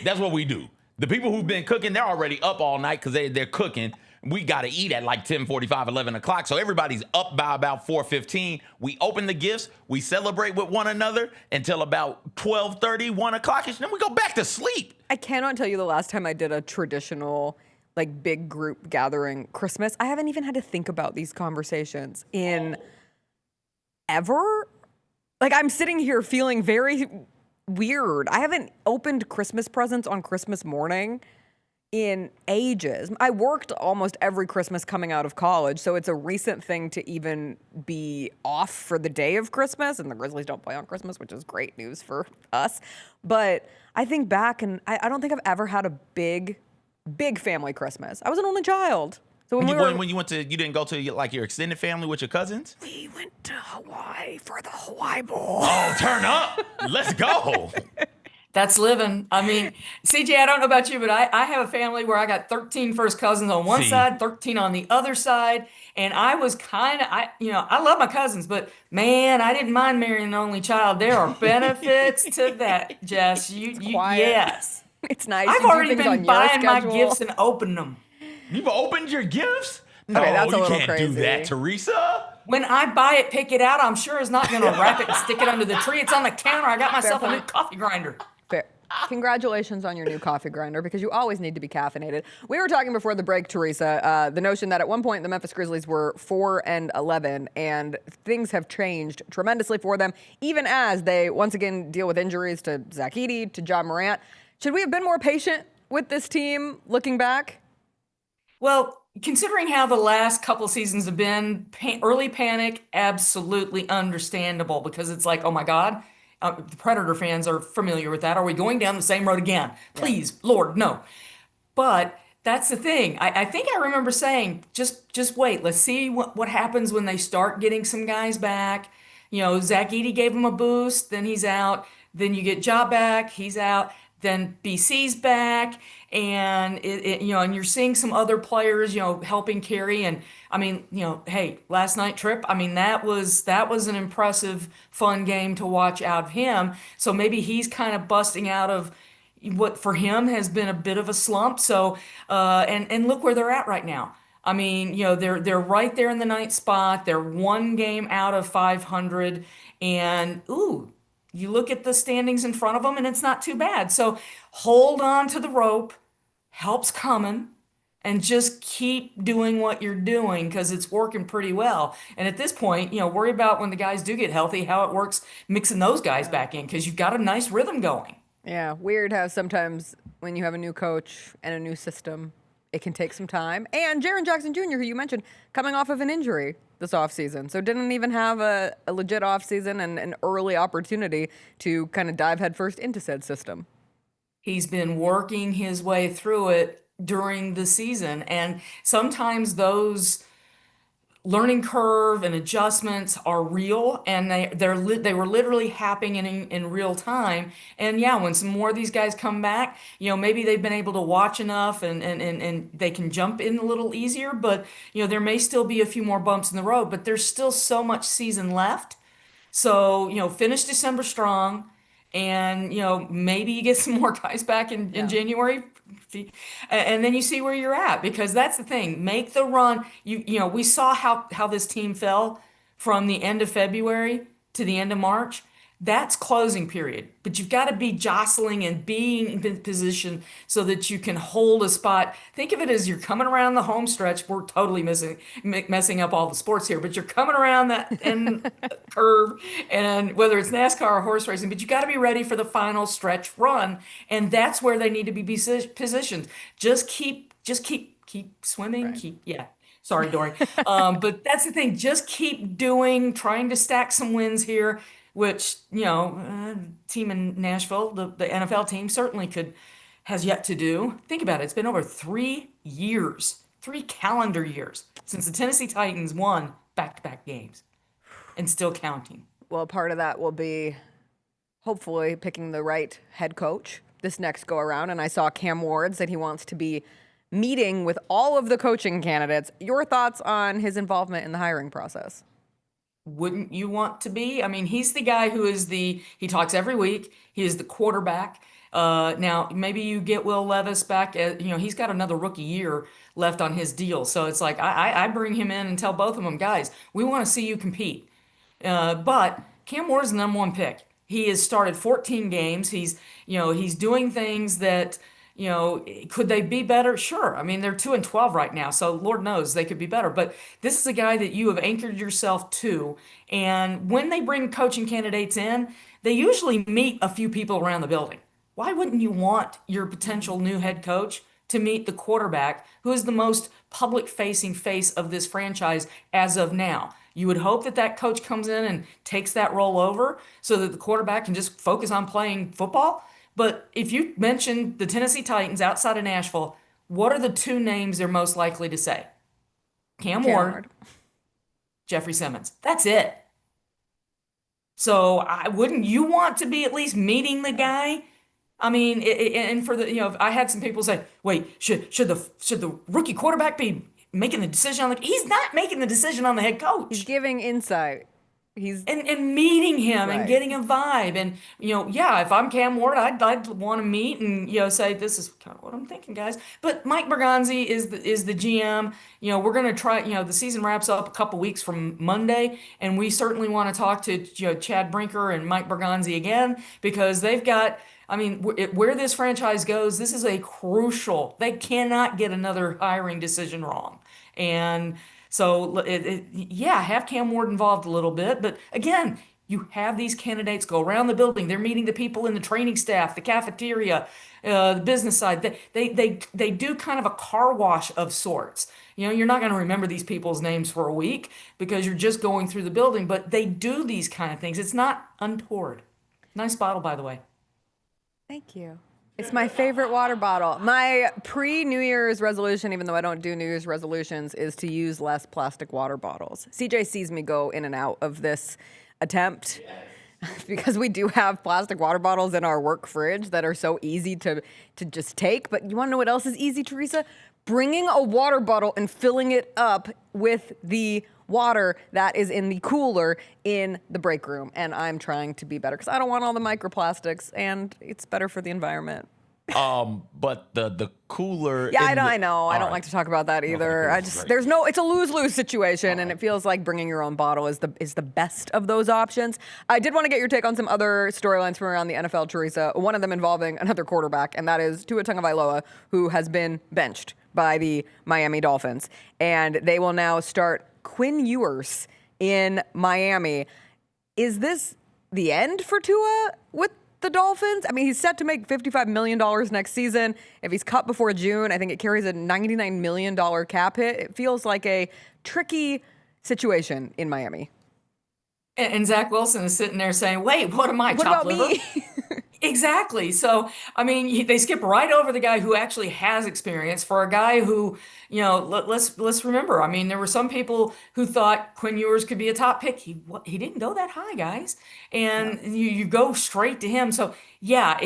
That's what we do. The people who've been cooking, they're already up all night because they're cooking. We got to eat at like 10:45, 11 o'clock. So everybody's up by about 4:15. We open the gifts. We celebrate with one another until about 12:30, 1 o'clock-ish. Then we go back to sleep. I cannot tell you the last time I did a traditional, like, big group gathering Christmas. I haven't even had to think about these conversations in ever. Like, I'm sitting here feeling very weird. I haven't opened Christmas presents on Christmas morning in ages. I worked almost every Christmas coming out of college, so it's a recent thing to even be off for the day of Christmas, and the Grizzlies don't play on Christmas, which is great news for us. But I think back, and I don't think I've ever had a big family Christmas. I was an only child. So when you went to, you didn't go to like your extended family with your cousins? We went to Hawaii for the Hawaii Bowl. Oh, turn up. Let's go. That's living. I mean, CJ, I don't know about you, but I have a family where I got 13 first cousins on one side, 13 on the other side. And I was I love my cousins, but man, I didn't mind marrying an only child. There are benefits to that, Jess. Yes. It's nice. I've already been buying my gifts and opening them. You've opened your gifts? No, okay, that's a you little can't crazy. do that, Teresa. When I buy it, pick it out, I'm sure it's not going to wrap it and stick it under the tree. It's on the counter. I got myself a new coffee grinder. Fair. Congratulations on your new coffee grinder because you always need to be caffeinated. We were talking before the break, Teresa, the notion that at one point the Memphis Grizzlies were 4-11 and things have changed tremendously for them, even as they once again deal with injuries to Zach Edey, to John Morant. Should we have been more patient with this team looking back? Well, considering how the last couple of seasons have been, early panic, absolutely understandable because it's like, oh my God, the Predator fans are familiar with that. Are we going down the same road again? Please, Lord, no. But that's the thing. I think I remember saying, just wait. Let's see what happens when they start getting some guys back. You know, Zach Edey gave him a boost, then he's out. Then you get Ja back, he's out. Then BC's back, and and you're seeing some other players, helping carry. And I mean, hey, last night Tripp, I mean, that was an impressive, fun game to watch out of him. So maybe he's kind of busting out of what for him has been a bit of a slump. So and look where they're at right now. I mean, they're right there in the 9th spot. They're one game out of 500, and you look at the standings in front of them, and it's not too bad. So hold on to the rope, help's coming, and just keep doing what you're doing because it's working pretty well. And at this point, worry about when the guys do get healthy, how it works mixing those guys back in because you've got a nice rhythm going. Yeah, weird how sometimes when you have a new coach and a new system, it can take some time. And Jaren Jackson Jr., who you mentioned, coming off of an injury this offseason. So didn't even have a legit offseason and an early opportunity to kind of dive headfirst into said system. He's been working his way through it during the season. And sometimes those learning curve and adjustments are real, and they were literally happening in real time. And yeah, when some more of these guys come back, maybe they've been able to watch enough and they can jump in a little easier, but there may still be a few more bumps in the road, but there's still so much season left. So, finish December strong, and maybe you get some more guys back in January, and then you see where you're at, because that's the thing. Make the run. We saw how this team fell from the end of February to the end of March. That's closing period, but you've got to be jostling and being in position so that you can hold a spot. Think of it as you're coming around the home stretch. We're totally messing up all the sports here, but you're coming around that end curve, and whether it's NASCAR or horse racing, but you got to be ready for the final stretch run, and that's where they need to be positioned. Just keep swimming. Right. Sorry, Dory. But that's the thing. Just keep trying to stack some wins here, which, team in Nashville, the NFL team certainly has yet to do. Think about it. It's been over 3 calendar years since the Tennessee Titans won back-to-back games, and still counting. Well, part of that will be hopefully picking the right head coach this next go around. And I saw Cam Ward said he wants to be meeting with all of the coaching candidates. Your thoughts on his involvement in the hiring process? Wouldn't you want to be? I mean, he's the guy who is he talks every week. He is the quarterback. Now, maybe you get Will Levis back. He's got another rookie year left on his deal. So it's like, I bring him in and tell both of them, guys, we want to see you compete. But Cam Ward's the number one pick. He has started 14 games. He's doing things that, could they be better? Sure. I mean, they're 2-12 right now, so Lord knows they could be better. But this is a guy that you have anchored yourself to. And when they bring coaching candidates in, they usually meet a few people around the building. Why wouldn't you want your potential new head coach to meet the quarterback, who is the most public-facing face of this franchise as of now? You would hope that coach comes in and takes that role over so that the quarterback can just focus on playing football. But if you mention the Tennessee Titans outside of Nashville, what are the two names they're most likely to say? Cam Ward, Jeffrey Simmons. That's it. So wouldn't you want to be at least meeting the guy? I mean, and for the I had some people say, wait, should the rookie quarterback be making the decision on he's not making the decision on the head coach. He's giving insight. He's and meeting him and getting a vibe. And if I'm Cam Ward, I'd want to meet and say, this is kind of what I'm thinking, guys. But Mike Bergonzi is the GM. We're gonna try. The season wraps up a couple weeks from Monday, and we certainly want to talk to Chad Brinker and Mike Bergonzi again, because they've got. I mean, where this franchise goes, this is a crucial. They cannot get another hiring decision wrong, and. So, have Cam Ward involved a little bit. But again, you have these candidates go around the building. They're meeting the people in the training staff, the cafeteria, the business side. They do kind of a car wash of sorts. You're not going to remember these people's names for a week because you're just going through the building. But they do these kind of things. It's not untoward. Nice bottle, by the way. Thank you. It's my favorite water bottle. My pre-New Year's resolution, even though I don't do New Year's resolutions, is to use less plastic water bottles. CJ sees me go in and out of this attempt because we do have plastic water bottles in our work fridge that are so easy to just take. But you want to know what else is easy, Teresa? Bringing a water bottle and filling it up with the water that is in the cooler in the break room. And I'm trying to be better because I don't want all the microplastics, and it's better for the environment. But the cooler. Yeah, I know. I don't like to talk about that either. It's a lose-lose situation, and it feels like bringing your own bottle is the best of those options. I did want to get your take on some other storylines from around the NFL, Teresa. One of them involving another quarterback, and that is Tua Tagovailoa, who has been benched by the Miami Dolphins, and they will now start Quinn Ewers in Miami. Is this the end for Tua with the Dolphins. I mean, he's set to make $55 million next season. If he's cut before June, I think it carries a $99 million cap hit. It feels like a tricky situation in Miami. And Zach Wilson is sitting there saying, wait, what am I, What chopped about liver? me? Exactly. So, I mean, they skip right over the guy who actually has experience for a guy who, let's remember. I mean, there were some people who thought Quinn Ewers could be a top pick. He didn't go that high, guys. And you go straight to him. So, yeah,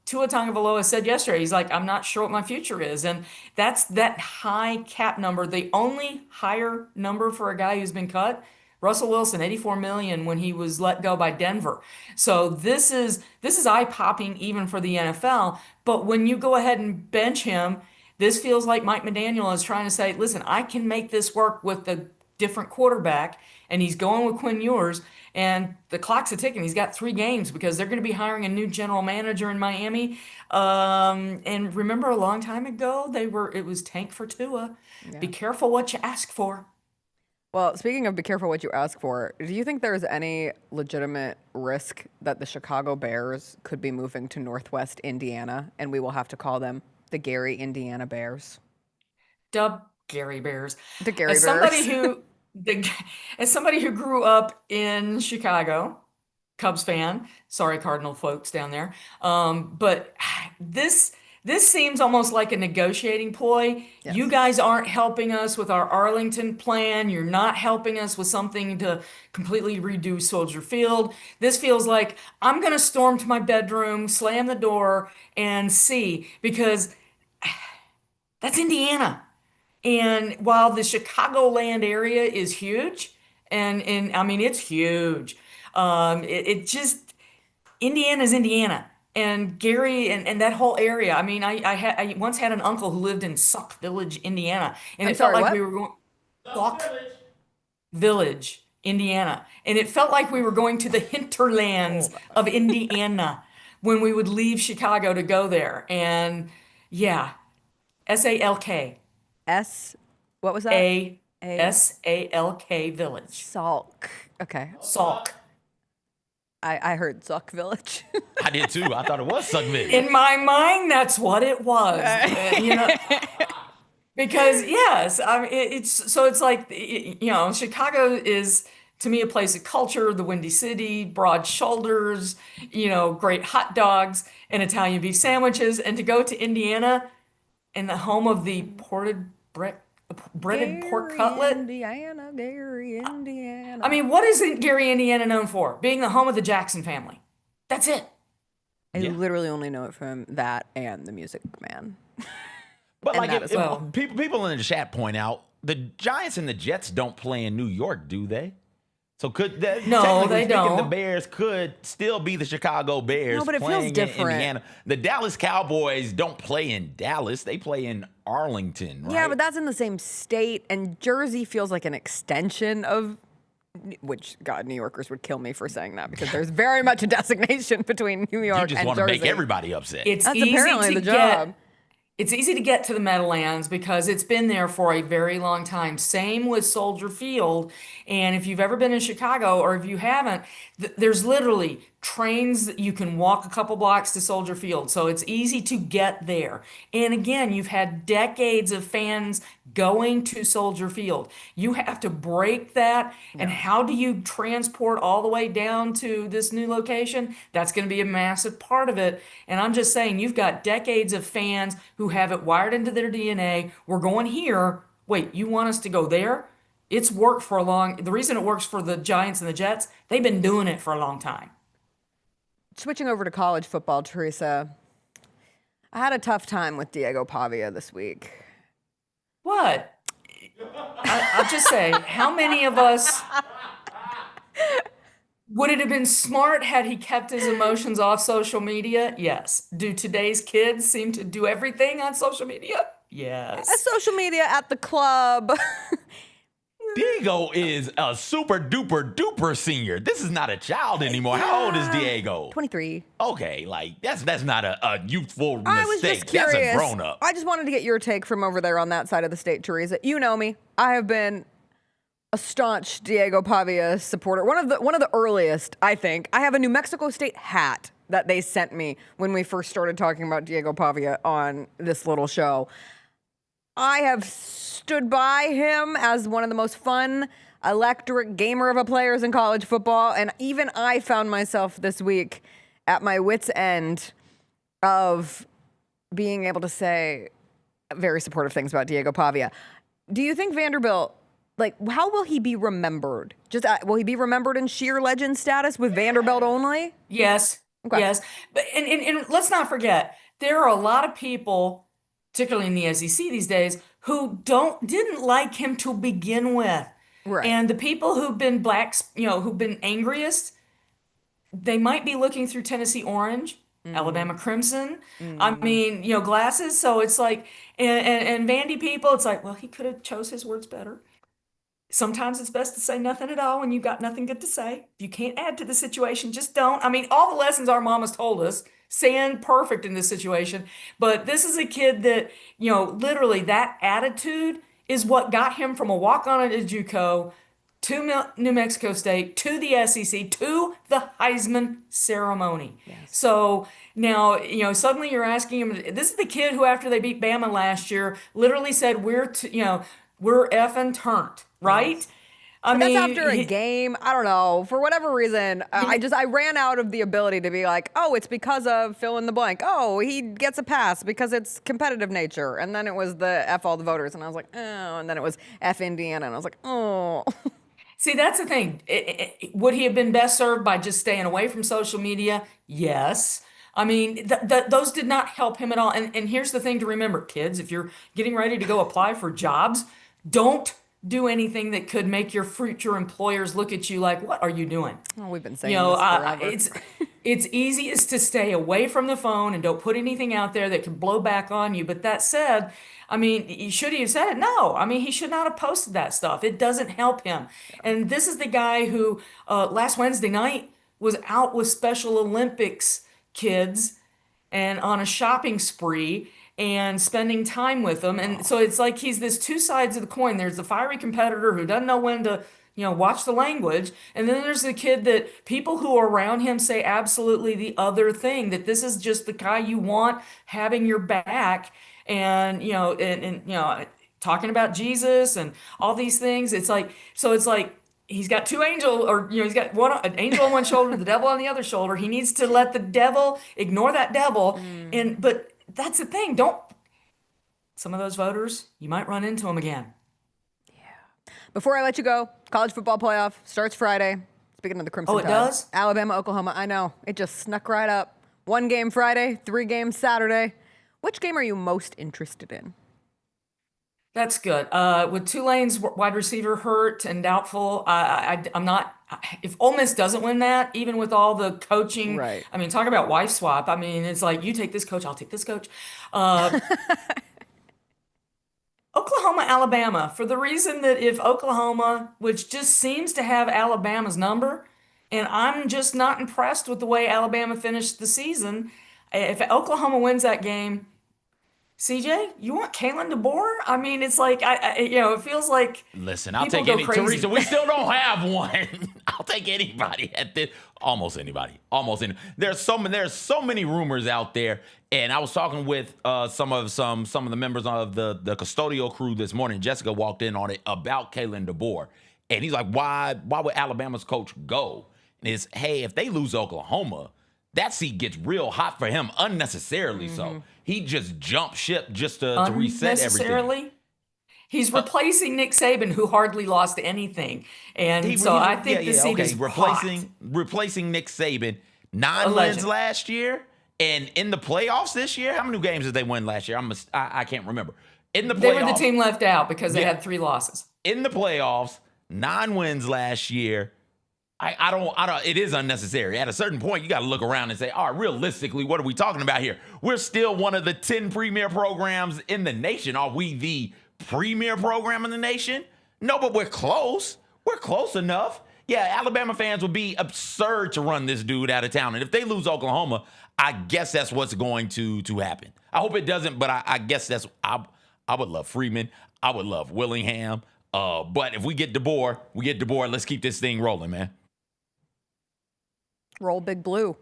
Tua Tagovailoa said yesterday, he's like, I'm not sure what my future is. And that's that high cap number. The only higher number for a guy who's been cut, Russell Wilson, $84 million when he was let go by Denver. So this is eye-popping even for the NFL. But when you go ahead and bench him, this feels like Mike McDaniel is trying to say, listen, I can make this work with a different quarterback. And he's going with Quinn Ewers. And the clock's a ticking. He's got 3 games because they're going to be hiring a new general manager in Miami. And remember a long time ago, it was tank for Tua. Yeah. Be careful what you ask for. Well, speaking of be careful what you ask for, do you think there's any legitimate risk that the Chicago Bears could be moving to Northwest Indiana and we will have to call them the Gary Indiana Bears? Dub Gary Bears. The Gary Bears. As somebody who grew up in Chicago, Cubs fan, sorry Cardinal folks down there, but this seems almost like a negotiating ploy. Yes. You guys aren't helping us with our Arlington plan. You're not helping us with something to completely redo Soldier Field. This feels like I'm going to storm to my bedroom, slam the door, and see, because that's Indiana. And while the Chicagoland area is huge, and I mean, it's huge, Indiana's Indiana. And Gary and that whole area. I mean, I once had an uncle who lived in Sauk Village, Indiana, and felt like we were going Sauk Village, Indiana, and it felt like we were going to the hinterlands of Indiana when we would leave Chicago to go there. And yeah, SALK. What was that? SALK Village. Sauk. Okay. Sauk. I heard Suck Village. I did too. I thought it was Suck Village. In my mind, that's what it was. Because yes, I mean, it's like, Chicago is to me a place of culture, the Windy City, broad shoulders, great hot dogs and Italian beef sandwiches, and to go to Indiana and the home of the breaded pork cutlet. Gary, Indiana. I mean, what is Gary, Indiana known for? Being the home of the Jackson family. That's it. I literally only know it from that and The Music Man. But like, people in the chat point out, the Giants and the Jets don't play in New York, do they? So no, they don't. The Bears could still be the Chicago Bears. No, but it feels different. In Indiana. The Dallas Cowboys don't play in Dallas; they play in Arlington, right? Yeah, but that's in the same state, and Jersey feels like an extension of. Which, God, New Yorkers would kill me for saying that because there's very much a designation between New York and Jersey. You just want to make everybody upset. That's apparently the job. It's easy to get to the Meadowlands because it's been there for a very long time. Same with Soldier Field. And if you've ever been in Chicago, or if you haven't, there's literally trains that you can walk a couple blocks to Soldier Field. So it's easy to get there. And again, you've had decades of fans going to Soldier Field. You have to break that. Yeah. And how do you transport all the way down to this new location? That's going to be a massive part of it. And I'm just saying, you've got decades of fans who have it wired into their DNA. We're going here. Wait, you want us to go there? It's worked for the reason it works for the Giants and the Jets, they've been doing it for a long time. Switching over to college football, Teresa, I had a tough time with Diego Pavia this week. What? I'll just say, how many of us would it have been smart had he kept his emotions off social media? Yes. Do today's kids seem to do everything on social media? Yes. Social media at the club. Diego is a super duper duper senior. This is not a child anymore. How old is Diego? 23. Okay, like that's not a youthful mistake. I was just curious. That's a grown up. I just wanted to get your take from over there on that side of the state, Teresa. You know me. I have been a staunch Diego Pavia supporter. One of the earliest, I think. I have a New Mexico State hat that they sent me when we first started talking about Diego Pavia on this little show. I have stood by him as one of the most fun, electric gamer of a players in college football, and even I found myself this week at my wit's end of being able to say very supportive things about Diego Pavia. Do you think Vanderbilt, like, how will he be remembered? Just will he be remembered in sheer legend status with Vanderbilt only? Yes. Okay. Yes. But and let's not forget, there are a lot of people, particularly in the SEC these days, who didn't like him to begin with. Right. And the people who've been who've been angriest, they might be looking through Tennessee Orange, Alabama Crimson. I mean, glasses. So it's like, and Vandy people, it's like, well, he could have chose his words better. Sometimes it's best to say nothing at all when you've got nothing good to say. If you can't add to the situation, just don't. I mean, all the lessons our mamas told us, stand perfect in this situation. But this is a kid that, literally that attitude is what got him from a walk-on at JUCO to New Mexico State, to the SEC, to the Heisman ceremony. Yes. So now, suddenly you're asking him, this is the kid who, after they beat Bama last year, literally said, we're effing turned, right? Yes. I But mean, that's after a game. I don't know. For whatever reason, I ran out of the ability to be like, oh, it's because of fill in the blank. Oh, he gets a pass because it's competitive nature. And then it was the F all the voters. And I was like, oh. And then it was F Indiana. And I was like, oh. See, that's the thing. Would he have been best served by just staying away from social media? Yes. I mean, those did not help him at all. And here's the thing to remember, kids, if you're getting ready to go apply for jobs, don't do anything that could make your future employers look at you like, what are you doing? Oh, we've been saying this forever. It's easiest to stay away from the phone and don't put anything out there that can blow back on you. But that said, I mean, should he have said it? No. I mean, he should not have posted that stuff. It doesn't help him. And this is the guy who last Wednesday night was out with Special Olympics kids and on a shopping spree and spending time with them. And so it's like he's this two sides of the coin. There's the fiery competitor who doesn't know when to, watch the language. And then there's the kid that people who are around him say absolutely the other thing, that this is just the guy you want having your back and, talking about Jesus and all these things. It's like, he's got two angels, or he's got an angel on one shoulder, the devil on the other shoulder. He needs to let the devil ignore that devil. But that's the thing. Some of those voters, you might run into them again. Yeah. Before I let you go, college football playoff starts Friday. Speaking of the Crimson Tide. Tide. Does? Alabama, Oklahoma. I know. It just snuck right up. 1 game Friday, 3 games Saturday. Which game are you most interested in? That's good. With Tulane's wide receiver hurt and doubtful, I'm not. If Ole Miss doesn't win that, even with all the coaching, right. I mean, talk about wife swap. I mean, it's like you take this coach, I'll take this coach. Oklahoma, Alabama, for the reason that if Oklahoma, which just seems to have Alabama's number, and I'm just not impressed with the way Alabama finished the season. If Oklahoma wins that game, CJ, you want Kalen DeBoer? I mean, it's like, it feels like. Listen, I'll take any. Teresa, we still don't have one. I'll take anybody at this. Almost anybody. There's so many rumors out there. And I was talking with some of the members of the custodial crew this morning. Jessica walked in on it about Kalen DeBoer. And he's like, why would Alabama's coach go? And it's, hey, if they lose Oklahoma, that seat gets real hot for him unnecessarily. Mm-hmm. So he just jumped ship just to reset everything. He's replacing Nick Saban, who hardly lost anything. And I think the seat is replacing Nick Saban. 9 wins last year. And in the playoffs this year, how many games did they win last year? I can't remember. In the playoffs, they were the team left out because they had 3 losses. In the playoffs, 9 wins last year. I don't, it is unnecessary. At a certain point, you got to look around and say, all right, realistically, what are we talking about here? We're still one of the 10 premier programs in the nation. Are we the premier program in the nation? No, but we're close. We're close enough. Yeah, Alabama fans would be absurd to run this dude out of town. And if they lose Oklahoma, I guess that's what's going to happen. I hope it doesn't, but I guess I would love Freeman. I would love Willingham. But if we get DeBoer, let's keep this thing rolling, man. Roll Big Blue.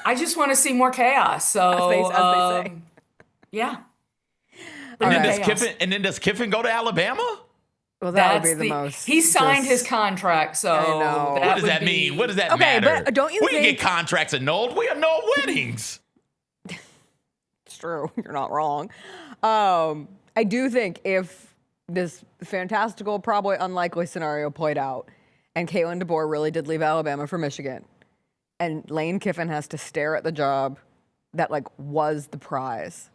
I just want to see more chaos. So, as they say. Yeah. And then, right. does Kiffin go to Alabama? Well, that would be the most. He signed his contract, so I know. What does that mean? What does that Okay, matter? but don't you we can think- get contracts annulled. We annul weddings. It's true. You're not wrong. I do think if this fantastical, probably unlikely scenario played out, and Kalen DeBoer really did leave Alabama for Michigan, and Lane Kiffin has to stare at the job that was the prize,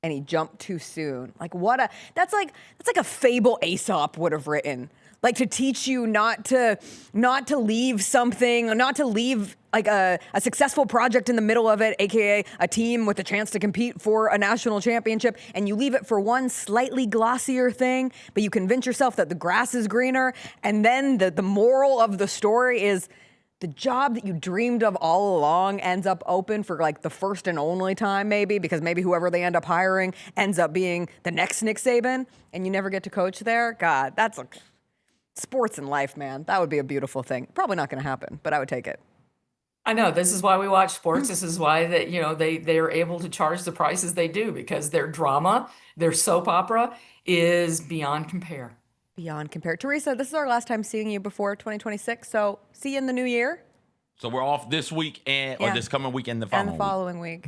and he jumped too soon. That's like a fable Aesop would have written. To teach you not to leave something, not to leave a successful project in the middle of it, aka a team with a chance to compete for a national championship, and you leave it for one slightly glossier thing, but you convince yourself that the grass is greener, and then the moral of the story is the job that you dreamed of all along ends up open for the first and only time, maybe, because maybe whoever they end up hiring ends up being the next Nick Saban, and you never get to coach there. God, that's sports and life, man. That would be a beautiful thing. Probably not going to happen, but I would take it. I know, this is why we watch sports. This is why they are able to charge the prices they do, because their drama, their soap opera is beyond compare. Beyond compare. Teresa, this is our last time seeing you before 2026, so see you in the new year. So we're off this week or this coming week and the following week.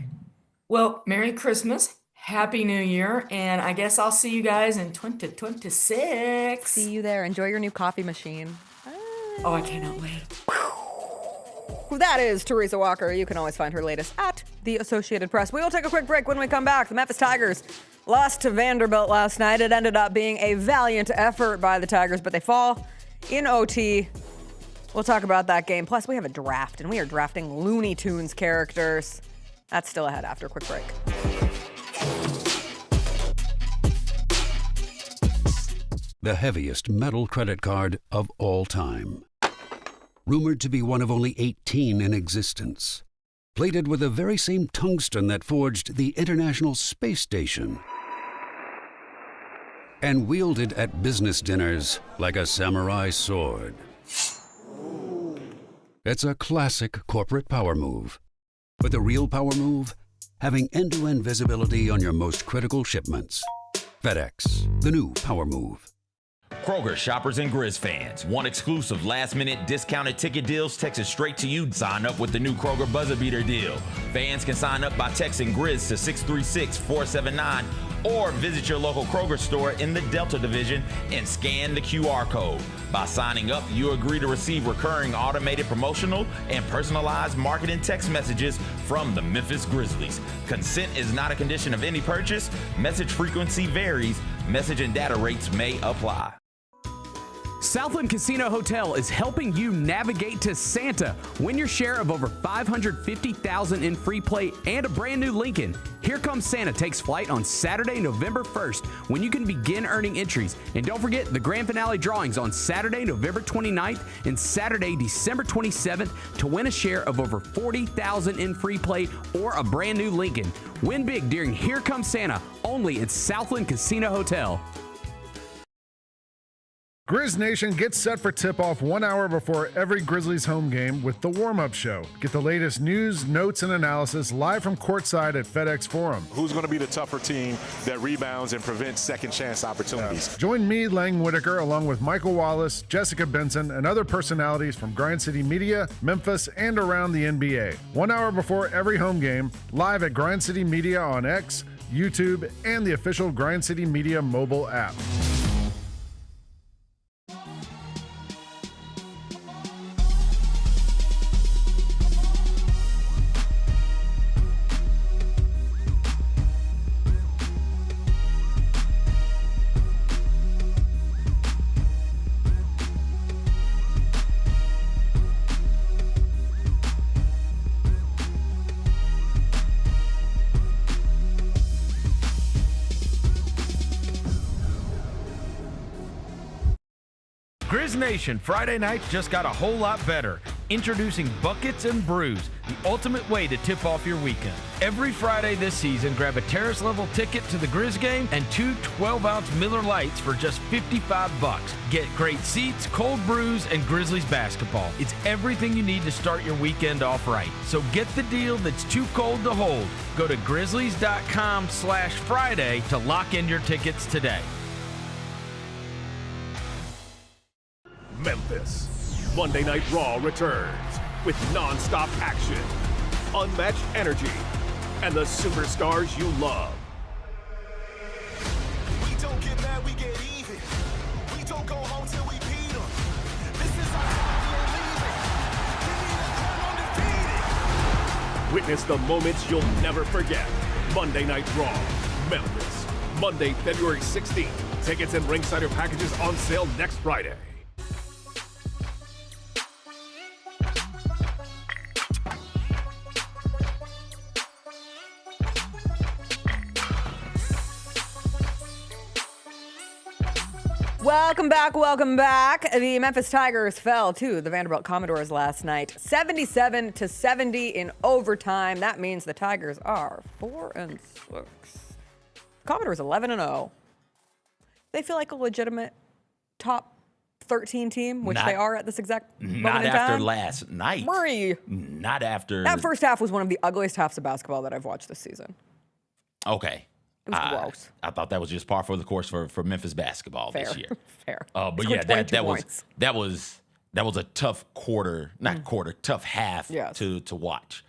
Well, Merry Christmas, Happy New Year, and I guess I'll see you guys in 2026. See you there. Enjoy your new coffee machine. Oh, I cannot wait. That is Teresa Walker. You can always find her latest at The Associated Press. We will take a quick break. When we come back, the Memphis Tigers lost to Vanderbilt last night. It ended up being a valiant effort by the Tigers, but they fall in OT. We'll talk about that game. Plus, we have a draft, and we are drafting Looney Tunes characters. That's still ahead after a quick break. The heaviest metal credit card of all time. Rumored to be one of only 18 in existence. Plated with the very same tungsten that forged the International Space Station. And wielded at business dinners like a samurai sword. It's a classic corporate power move. But the real power move? Having end-to-end visibility on your most critical shipments. FedEx, the new power move. Kroger shoppers and Grizz fans. Want exclusive last-minute discounted ticket deals texted straight to you? Sign up with the new Kroger Buzzer Beater deal. Fans can sign up by texting Grizz to 636-479 or visit your local Kroger store in the Delta Division and scan the QR code. By signing up, you agree to receive recurring automated promotional and personalized marketing text messages from the Memphis Grizzlies. Consent is not a condition of any purchase. Message frequency varies. Message and data rates may apply. Southland Casino Hotel is helping you navigate to Santa. Win your share of over $550,000 in free play and a brand new Lincoln. Here Comes Santa takes flight on Saturday, November 1st, when you can begin earning entries. And don't forget the grand finale drawings on Saturday, November 29th and Saturday, December 27th to win a share of over $40,000 in free play or a brand new Lincoln. Win big during Here Comes Santa, only at Southland Casino Hotel. Grizz Nation gets set for tip-off 1 hour before every Grizzlies home game with the warm-up show. Get the latest news, notes, and analysis live from courtside at FedEx Forum. Who's going to be the tougher team that rebounds and prevents second chance opportunities? Join me, Lang Whitaker, along with Michael Wallace, Jessica Benson, and other personalities from Grind City Media, Memphis, and around the NBA. 1 hour before every home game, live at Grind City Media on X, YouTube, and the official Grind City Media mobile app. Grizz Nation, Friday night just got a whole lot better. Introducing Buckets and Brews, the ultimate way to tip off your weekend. Every Friday this season, grab a terrace-level ticket to the Grizz game and 2 12-ounce Miller Lights for just $55. Get great seats, cold brews, and Grizzlies basketball. It's everything you need to start your weekend off right. So get the deal that's too cold to hold. Go to grizzlies.com/Friday to lock in your tickets today. Memphis. Monday Night Raw returns with non-stop action, unmatched energy, and the superstars you love. We don't get mad, we get even. We don't go home till we beat them. This is our time, we ain't leaving. Give me the crown undefeated. Witness the moments you'll never forget. Monday Night Raw, Memphis. Monday, February 16th. Tickets and ringsider packages on sale next Friday. Welcome back. The Memphis Tigers fell to the Vanderbilt Commodores last night, 77-70 in overtime. That means the Tigers are 4-6. Commodores 11-0. They feel like a legitimate top 13 team, which they are at this exact moment in time. Not after last night. Murray. Not after. That first half was one of the ugliest halves of basketball that I've watched this season. Okay. It was gross. I thought that was just par for the course for Memphis basketball Fair. this year. Fair. But yeah, that was a tough quarter, tough half to watch.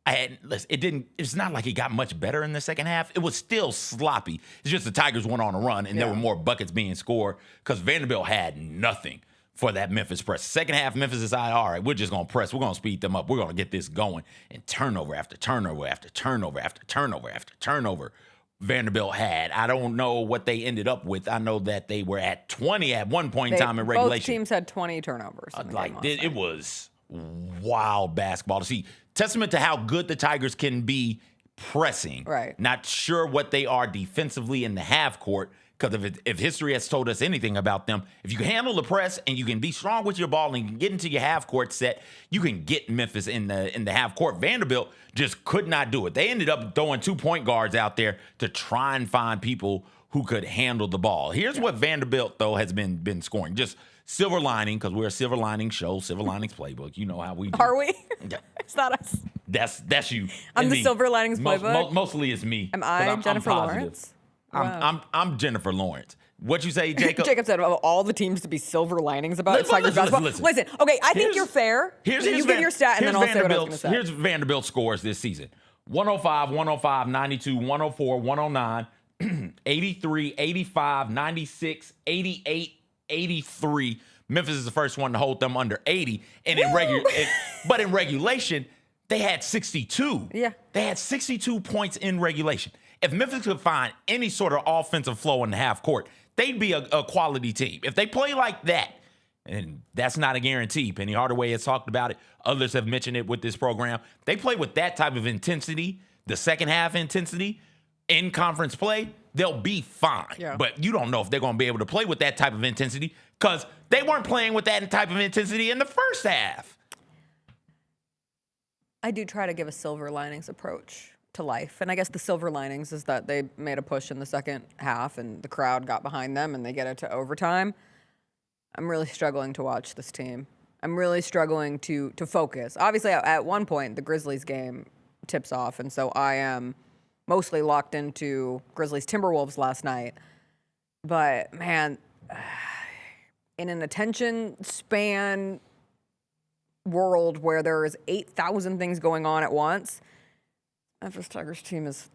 It's not like it got much better in the second half. It was still sloppy. It's just the Tigers went on a run and there were more buckets being scored because Vanderbilt had nothing for that Memphis press. Second half, Memphis decided, all right, we're just going to press. We're going to speed them up. We're going to get this going. And turnover after turnover after turnover after turnover after turnover. Vanderbilt had. I don't know what they ended up with. I know that they were at 20 at one point in time in regulation. Both teams had 20 turnovers. It was wild basketball to see. Testament to how good the Tigers can be pressing. Right. Not sure what they are defensively in the half court, because if history has told us anything about them, if you can handle the press and you can be strong with your ball and you can get into your half court set, you can get Memphis in the half court. Vanderbilt just could not do it. They ended up throwing 2 point guards out there to try and find people who could handle the ball. Here's what Vanderbilt, though, has been scoring. Just silver lining, because we're a silver lining show, silver linings playbook. You know how we do. Are we? It's not us. That's you. I'm the silver linings playbook. Mostly it's me. Am I Jennifer Lawrence? Wow. I'm Jennifer Lawrence. What you say, Jacob? Jacob said of all the teams to be silver linings about Tigers basketball. Listen, okay, I think you're fair. You give your stat and then I'll say what I was going to say. Here's Vanderbilt scores this season. 105, 105, 92, 104, 109, 83, 85, 96, 88, 83. Memphis is the first one to hold them under 80. And but in regulation, they had 62. Yeah. They had 62 points in regulation. If Memphis could find any sort of offensive flow in the half court, they'd be a quality team. If they play like that, and that's not a guarantee. Penny Hardaway has talked about it. Others have mentioned it with this program. They play with that type of intensity, the second half intensity, in conference play, they'll be fine. Yeah. But you don't know if they're going to be able to play with that type of intensity because they weren't playing with that type of intensity in the first half. I do try to give a silver linings approach to life. And I guess the silver linings is that they made a push in the second half and the crowd got behind them and they get it to overtime. I'm really struggling to watch this team. I'm really struggling to focus. Obviously, at one point, the Grizzlies game tips off, and so I am mostly locked into Grizzlies Timberwolves last night. But, man, in an attention span world where there is 8,000 things going on at once, Memphis Tigers team is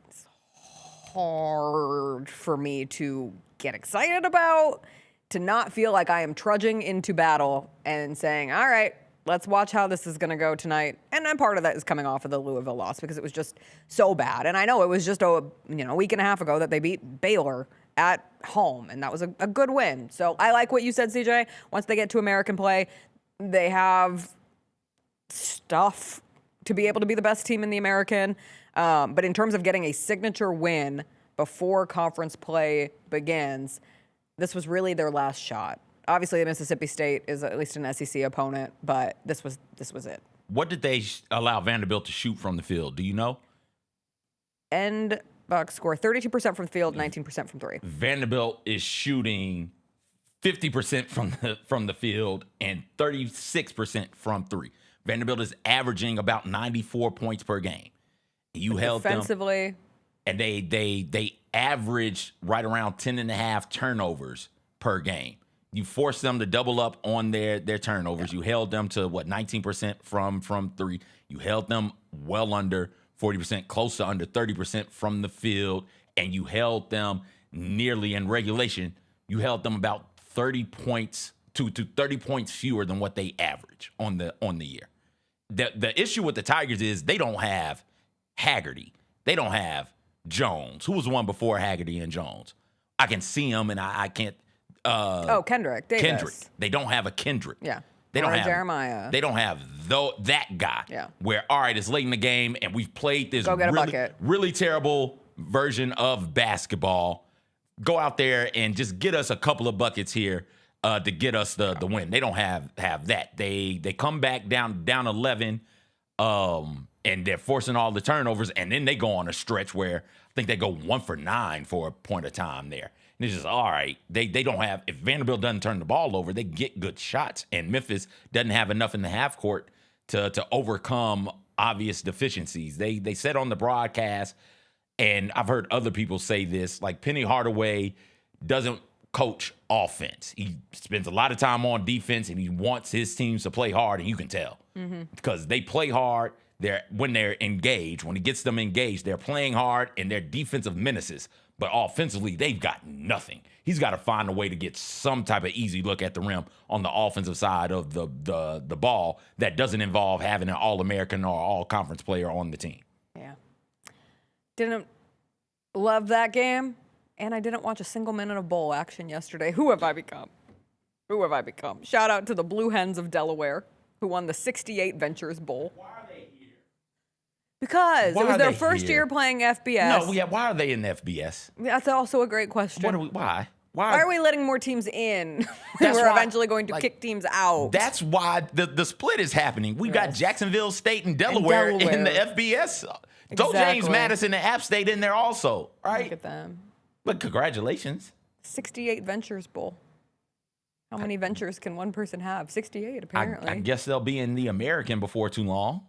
hard for me to get excited about, to not feel like I am trudging into battle and saying, all right, let's watch how this is going to go tonight. And then part of that is coming off of the Louisville loss because it was just so bad. And I know it was just a week and a half ago that they beat Baylor at home, and that was a good win. So I like what you said, CJ. Once they get to American play, they have stuff to be able to be the best team in the American. But in terms of getting a signature win before conference play begins, this was really their last shot. obviously Mississippi State is at least an SEC opponent, but this was it. What did they allow Vanderbilt to shoot from the field? Do you know? End box score 32% from the field, 19% from three. Vanderbilt is shooting 50% from the field and 36% from three. Vanderbilt is averaging about 94 points per game. You held them defensively, and they averaged right around 10.5 turnovers per game. You forced them to double up on their turnovers. You held them to 19% from three. You held them well under 40%, close to under 30% from the field, and you held them nearly in regulation. You held them about 30 points to 30 points fewer than what they average on the year. The issue with the Tigers is they don't have Haggerty. They don't have Jones. Who was the one before Haggerty and Jones? I can see him, and I can't. Kendrick Davis. Kendrick. They don't have a Kendrick. Yeah. They don't have Jeremiah. They don't have that guy. Yeah. Where, all right, it's late in the game, and we've played this Go get a bucket. really terrible version of basketball. Go out there and just get us a couple of buckets here to get us the win. They don't have that. They come back down 11, and they're forcing all the turnovers, and then they go on a stretch where I think they go 1 for 9 for a point of time there. And it's just, all right, they don't have, if Vanderbilt doesn't turn the ball over, they get good shots. And Memphis doesn't have enough in the half court to overcome obvious deficiencies. They said on the broadcast, and I've heard other people say this, like Penny Hardaway doesn't coach offense. He spends a lot of time on defense, and he wants his teams to play hard, and you can tell. Because they play hard. When they're engaged, when he gets them engaged, they're playing hard, and they're defensive menaces. But offensively, they've got nothing. He's got to find a way to get some type of easy look at the rim on the offensive side of the ball that doesn't involve having an All-American or All-Conference player on the team. Yeah. Didn't love that game, and I didn't watch a single minute of bowl action yesterday. Who have I become? Who have I become? Shout out to the Blue Hens of Delaware, who won the 68 Ventures Bowl. Why are they here? Because it was their first year playing FBS. No, yeah, why are they in the FBS? That's also a great question. Why? Why are we letting more teams in? We're eventually going to kick teams out. That's why the split is happening. We got Jacksonville State and Delaware in the FBS. Throw James Madison and App State in there also, right? Look at them. But congratulations. 68 Ventures Bowl. How many ventures can one person have? 68, apparently. I guess they'll be in the American before too long.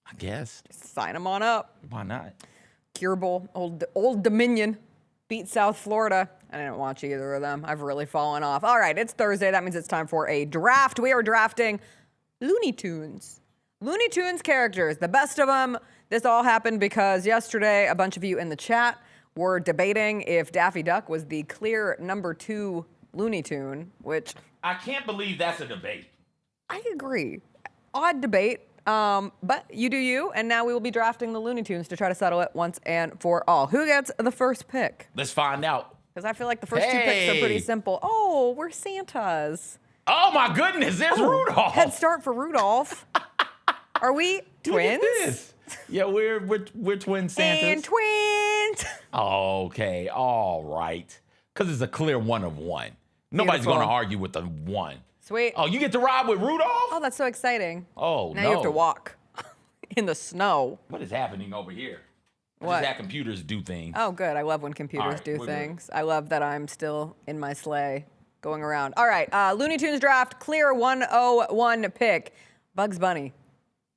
I guess. Just sign them on up. Why not? Cure Bowl, Old Dominion beat South Florida. I didn't watch either of them. I've really fallen off. All right, it's Thursday. That means it's time for a draft. We are drafting Looney Tunes. Looney Tunes characters, the best of them. This all happened because yesterday a bunch of you in the chat were debating if Daffy Duck was the clear number 2 Looney Tune, which... I can't believe that's a debate. I agree. Odd debate. But you do you, and now we will be drafting the Looney Tunes to try to settle it once and for all. Who gets the first pick? Let's find out. Because I feel like the first 2 picks are pretty simple. Oh, we're Santas. Oh, my goodness, there's Rudolph. Head start for Rudolph. Are we twins? Look at this. Yeah, we're twin Santas. And twins. Okay, all right. Because it's a clear 1 of 1. Nobody's going to argue with the 1. Sweet. Oh, you get to ride with Rudolph? Oh, that's so exciting. Oh, now you have to walk in the snow. What is happening over here? What? Just that computers do things. Oh, good. I love when computers do things. I love that I'm still in my sleigh going around. All right, Looney Tunes draft, clear 101 pick. Bugs Bunny,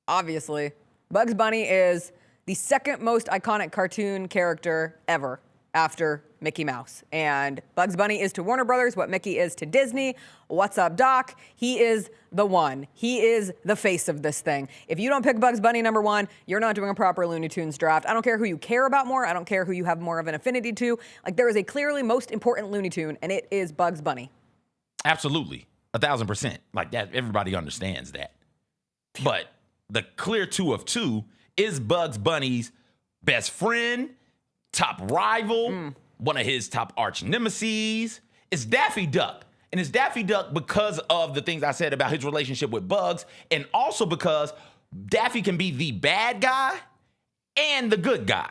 obviously. Bugs Bunny is the second most iconic cartoon character ever after Mickey Mouse. And Bugs Bunny is to Warner Brothers what Mickey is to Disney. What's up, Doc? He is the one. He is the face of this thing. If you don't pick Bugs Bunny number 1, you're not doing a proper Looney Tunes draft. I don't care who you care about more. I don't care who you have more of an affinity to. Like, there is a clearly most important Looney Tune, and it is Bugs Bunny. Absolutely. 1,000%. Like that, everybody understands that. But the clear 2 of 2 is Bugs Bunny's best friend, top rival, one of his top arch nemesis. It's Daffy Duck. And it's Daffy Duck because of the things I said about his relationship with Bugs, and also because Daffy can be the bad guy and the good guy.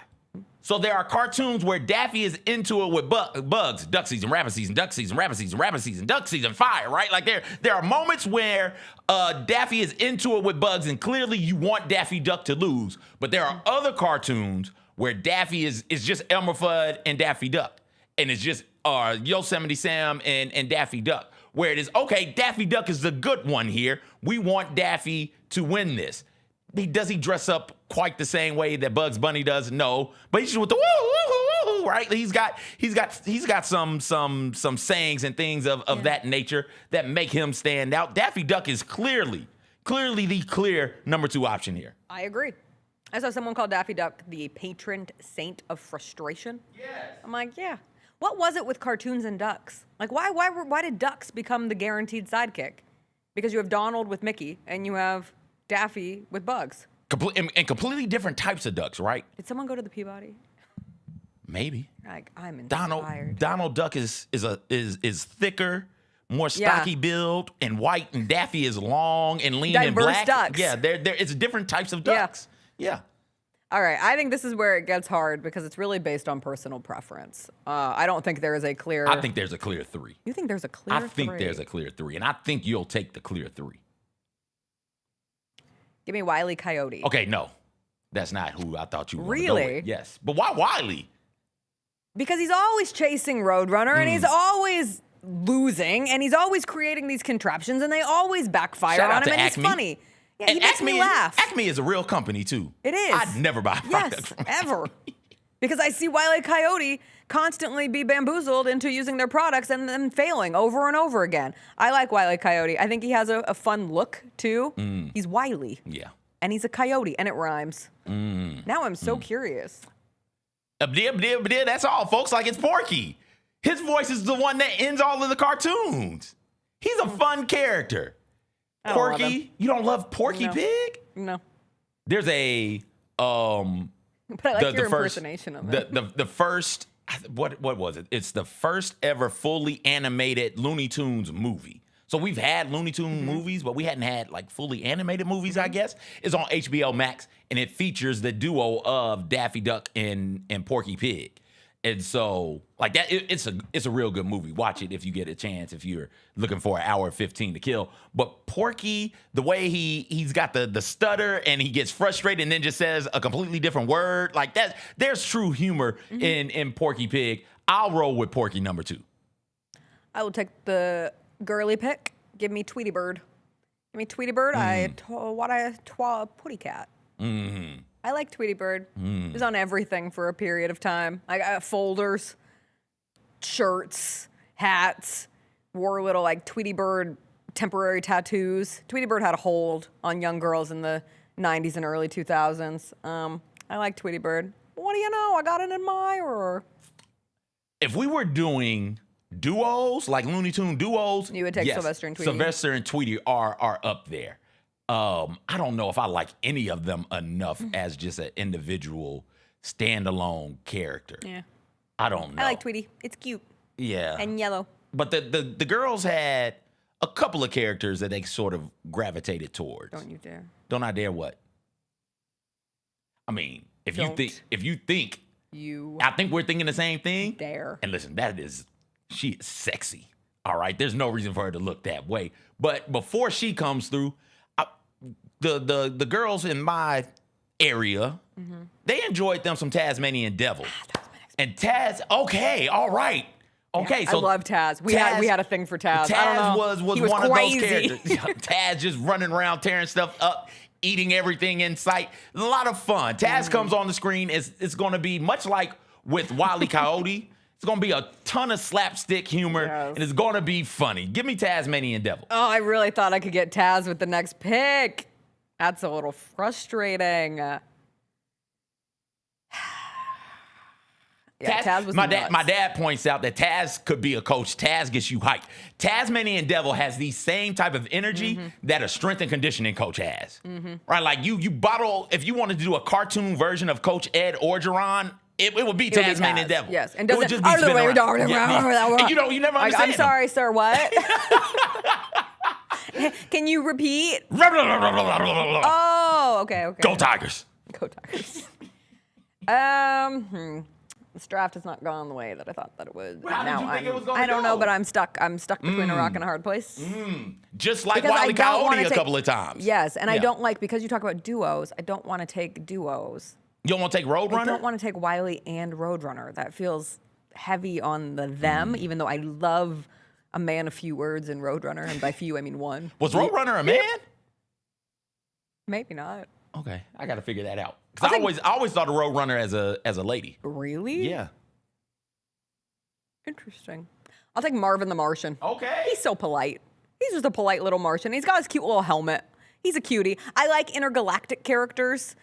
So there are cartoons where Daffy is into it with bugs, duck season, rabbit season, duck season, rabbit season, rabbit season, duck season, fire, right? Like there are moments where Daffy is into it with bugs, and clearly you want Daffy Duck to lose. But there are other cartoons where Daffy is just Elmer Fudd and Daffy Duck, and it's just Yosemite Sam and Daffy Duck, where it is, okay, Daffy Duck is the good one here. We want Daffy to win this. Does he dress up quite the same way that Bugs Bunny does? No, but he's just with the woo woo woo woo, right? He's got some sayings and things of that nature that make him stand out. Daffy Duck is clearly the clear number 2 option here. I agree. I saw someone call Daffy Duck the patron saint of frustration. Yes. I'm like, yeah. What was it with cartoons and ducks? Like, why did ducks become the guaranteed sidekick? Because you have Donald with Mickey and you have Daffy with Bugs. And completely different types of ducks, right? Did someone go to the Peabody? Maybe. Like, I'm inspired. Donald Duck is thicker, more stocky build, and white, and Daffy is long and lean and black. Ducks. Yeah, it's different types of ducks. Yeah. All right, I think this is where it gets hard because it's really based on personal preference. I don't think there is a clear... I think there's a clear 3. You think there's a clear 3? I think there's a clear 3, and I think you'll take the clear 3. Give me Wile E. Coyote. Okay, no. That's not who I thought you were. Really? Yes. But why Wiley? Because he's always chasing Roadrunner, and he's always losing, and he's always creating these contraptions, and they always backfire Shout on out him, to and Acme. he's funny. Yeah, he makes me laugh. Acme is a real company, too. It is. I'd never buy products from ever. Because I see Wile E. Coyote constantly be bamboozled into using their products and then failing over and over again. I like Wile E. Coyote. I think he has a fun look, too. He's wily. Yeah. And he's a coyote, and it rhymes. Now I'm so curious. That's all, folks. Like, it's Porky. His voice is the one that ends all of the cartoons. He's a fun character. Porky. You don't love Porky Pig? No. There's a But I like your impersonation of it. The first, what was it? It's the first ever fully animated Looney Tunes movie. So we've had Looney Tunes movies, but we hadn't had like fully animated movies, I guess. It's on HBO Max, and it features the duo of Daffy Duck and Porky Pig. And so, like that, it's a real good movie. Watch it if you get a chance, if you're looking for an hour 15 to kill. But Porky, the way he's got the stutter and he gets frustrated and then just says a completely different word, like that, there's true humor in Porky Pig. I'll roll with Porky number 2. I will take the girly pick. Give me Tweety Bird. Give me Tweety Bird. Putty cat. I like Tweety Bird. He was on everything for a period of time. I got folders, shirts, hats, wore little like Tweety Bird temporary tattoos. Tweety Bird had a hold on young girls in the 90s and early 2000s. I like Tweety Bird. What do you know? I got an admirer. If we were doing duos, like Looney Tune duos, you would take Sylvester and Tweety. Sylvester and Tweety are up there. I don't know if I like any of them enough as just an individual standalone character. Yeah. I don't know. I like Tweety. It's cute. Yeah. And yellow. But the girls had a couple of characters that they sort of gravitated towards. Don't you dare. Don't I dare what? I mean, if you think I think we're thinking the same thing. Dare. And listen, she is sexy. All right. There's no reason for her to look that way. But before she comes through, the girls in my area, they enjoyed them some Tasmanian Devil. And Taz, okay, all right. Okay, yeah, so I love Taz. We had a thing for Taz. Taz I don't know. was he one crazy. of those characters. Taz just running around, tearing stuff up, eating everything in sight. A lot of fun. Taz comes on the screen. It's going to be much like with Wile E. Coyote. It's going to be a ton of slapstick humor, and it's going to be funny. Give me Tasmanian Devil. Oh, I really thought I could get Taz with the next pick. That's a little frustrating. Yeah, Taz was my dad points out that Taz could be a coach. Taz gets you hyped. Tasmanian Devil has the same type of energy that a strength and conditioning coach has. Right? Like you bottle, if you wanted to do a cartoon version of Coach Ed Orgeron, it would be Tasmanian Devil. Yes. And it would just be spinning around. And you never understand. I'm sorry, sir, what? Can you repeat? Oh, okay. Go Tigers. Go Tigers. This draft has not gone the way that I thought that it would. How did you think it was gonna I don't know, go? but I'm stuck. I'm stuck between a rock and a hard place. Just like Because I Wile E. don't wanna Coyote a take- couple of times. Yes, and I Yeah. don't like, because you talk about duos, I don't want to take duos. You don't want to take I Roadrunner? don't want to take Wiley and Roadrunner. That feels heavy on the them, even though I love a man of few words in Roadrunner, and by few I mean one. Was Roadrunner a man? Maybe not. Okay, I got to figure that out. Because I always thought of Roadrunner as a lady. Really? Yeah. Interesting. I'll take Marvin the Martian. Okay. He's so polite. He's just a polite little Martian. He's got his cute little helmet. He's a cutie. I like intergalactic characters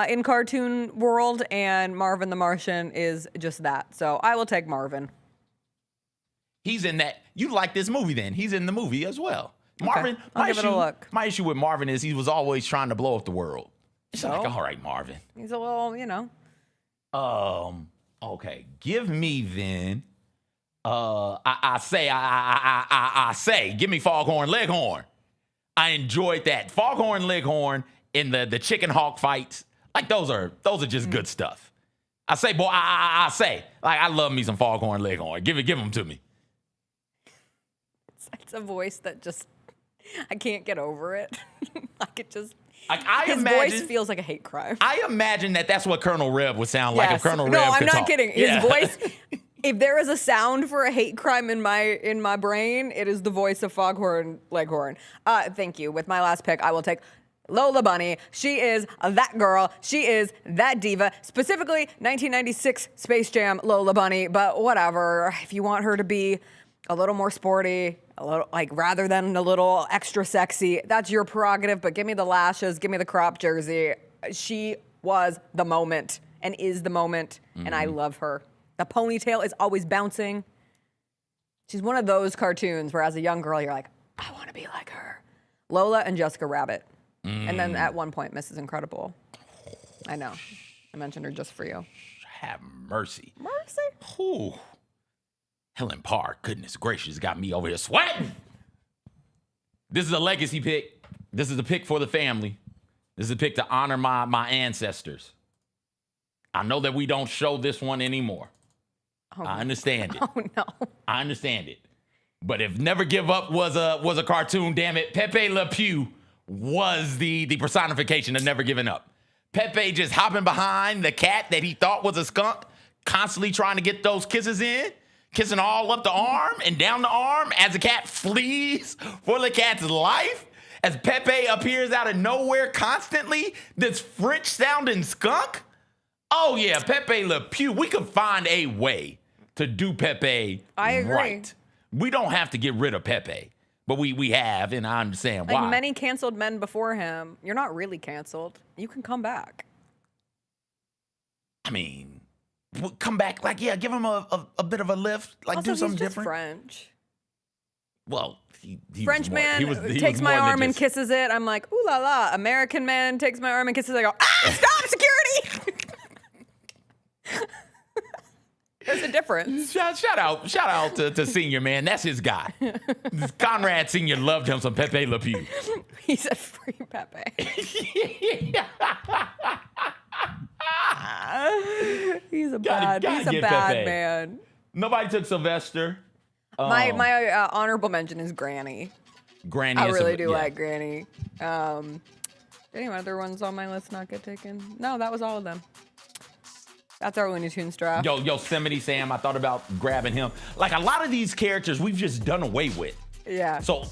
in cartoon world, and Marvin the Martian is just that. So I will take Marvin. He's in that. You like this movie then. He's in the movie as well. Marvin, I'll give it a look. My issue with Marvin is he was always trying to blow up the world. It's So? like, all right, Marvin. He's a little, Okay. Give me then. I say, give me Foghorn Leghorn. I enjoyed that. Foghorn Leghorn in the chicken hawk fights. Like those are just good stuff. I say, boy, I say, like I love me some Foghorn Leghorn. Give them to me. It's a voice that just, I can't get over it. Like it just, His voice feels like a hate crime. I imagine that's what Colonel Rev would sound like if Colonel Rev No, could I'm not talk. kidding. His voice, if there is a sound for a hate crime in my brain, it is the voice of Foghorn Leghorn. Thank you. With my last pick, I will take Lola Bunny. She is that girl. She is that diva. Specifically, 1996 Space Jam Lola Bunny. But whatever. If you want her to be a little more sporty, a little rather than a little extra sexy, that's your prerogative. But give me the lashes. Give me the crop jersey. She was the moment and is the moment, and I love her. The ponytail is always bouncing. She's one of those cartoons where, as a young girl, you're like, I want to be like her. Lola and Jessica Rabbit. And then at one point, Mrs. Incredible. I know. I mentioned her just for you. Have mercy. Mercy? Ooh. Helen Parr, goodness gracious, got me over here sweating. This is a legacy pick. This is a pick for the family. This is a pick to honor my ancestors. I know that we don't show this one anymore. I understand it. Oh, no. I understand it. But if Never Give Up was a cartoon, damn it, Pepe Le Pew was the personification of never giving up. Pepe just hopping behind the cat that he thought was a skunk, constantly trying to get those kisses in, kissing all up the arm and down the arm as the cat flees for the cat's life. As Pepe appears out of nowhere constantly, this French-sounding skunk. Oh yeah, Pepe Le Pew. We could find a way to do Pepe I agree. right. We don't have to get rid of Pepe, but we have, and I understand why. Like many canceled men before him, you're not really canceled. You can come back. I mean, come back, give him a bit of a lift, Also, do something he's just different. French. Well, he French was more, man he was takes more my than arm and just- kisses it. I'm like, ooh la la. American man takes my arm and kisses it. I go, stop, security! There's a difference. Shout out to Senior, man. That's his guy. Conrad Senior loved him some Pepe Le Pew. He said, free Pepe. He's a bad Pepe. man. Nobody took Sylvester. My honorable mention is Granny. Granny. I is really a- do yeah. like Granny. Any other ones on my list not get taken? No, that was all of them. That's our Looney Tunes draft. Yosemite Sam, I thought about grabbing him. Like a lot of these characters we've just done away with. Yeah. So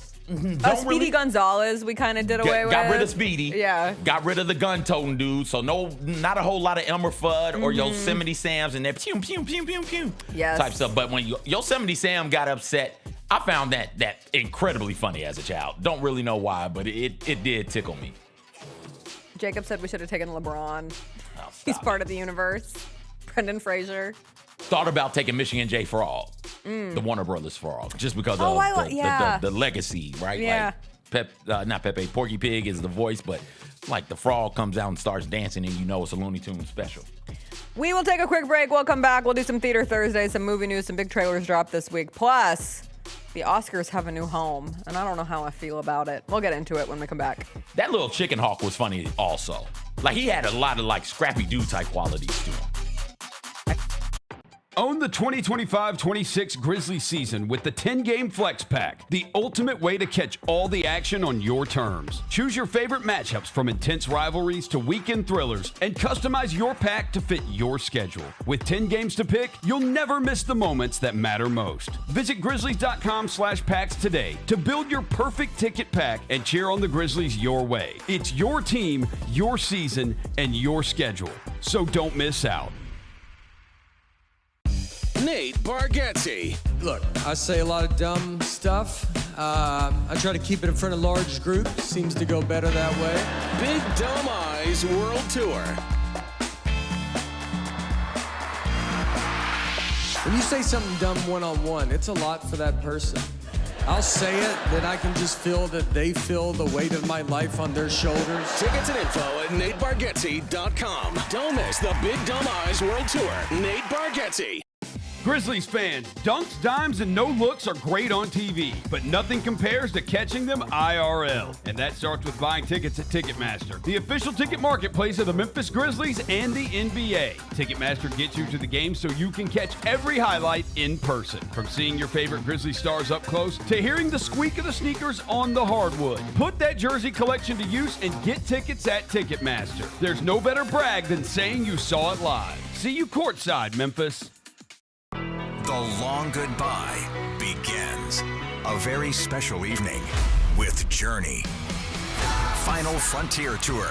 Speedy Gonzalez, we kind of did away with. Got rid of Speedy. Yeah. Got rid of the gun-toting dude. So not a whole lot of Elmer Fudd or Yosemite Sam's and their pew, pew, pew, pew, pew Yes. type stuff. But when Yosemite Sam got upset, I found that incredibly funny as a child. Don't really know why, but it did tickle me. Jacob said we should have taken LeBron. Oh, He's part of the universe. Brendan Fraser. Thought about taking Michigan J. Frog, the Warner Brothers Frog, just because of the legacy, right? Yeah. Like not Pepe, Porky Pig is the voice, but like the frog comes out and starts dancing and you know it's a Looney Tunes special. We will take a quick break. We'll come back. We'll do some Theater Thursday, some movie news, some big trailers dropped this week. Plus, the Oscars have a new home, and I don't know how I feel about it. We'll get into it when we come back. That little chicken hawk was funny also. Like he had a lot of like Scrappy Doo type qualities to him. Own the 2025-26 Grizzlies season with the 10-game Flex Pack, the ultimate way to catch all the action on your terms. Choose your favorite matchups from intense rivalries to weekend thrillers and customize your pack to fit your schedule. With 10 games to pick, you'll never miss the moments that matter most. Visit Grizzlies.com/packs today to build your perfect ticket pack and cheer on the Grizzlies your way. It's your team, your season, and your schedule. So don't miss out. Nate Bargatze. Look, I say a lot of dumb stuff. I try to keep it in front of large groups. Seems to go better that way. Big Dumb Eyes World Tour. When you say something dumb one-on-one, it's a lot for that person. I'll say it, then I can just feel that they feel the weight of my life on their shoulders. Tickets and info at NateBargatze.com. Don't miss the Big Dumb Eyes World Tour. Nate Bargatze. Grizzlies fans, dunks, dimes, and no-looks are great on TV, but nothing compares to catching them IRL. And that starts with buying tickets at Ticketmaster, the official ticket marketplace of the Memphis Grizzlies and the NBA. Ticketmaster gets you to the game so you can catch every highlight in person. From seeing your favorite Grizzly stars up close to hearing the squeak of the sneakers on the hardwood. Put that jersey collection to use and get tickets at Ticketmaster. There's no better brag than saying you saw it live. See you courtside, Memphis. The long goodbye begins. A very special evening with Journey. Final Frontier Tour.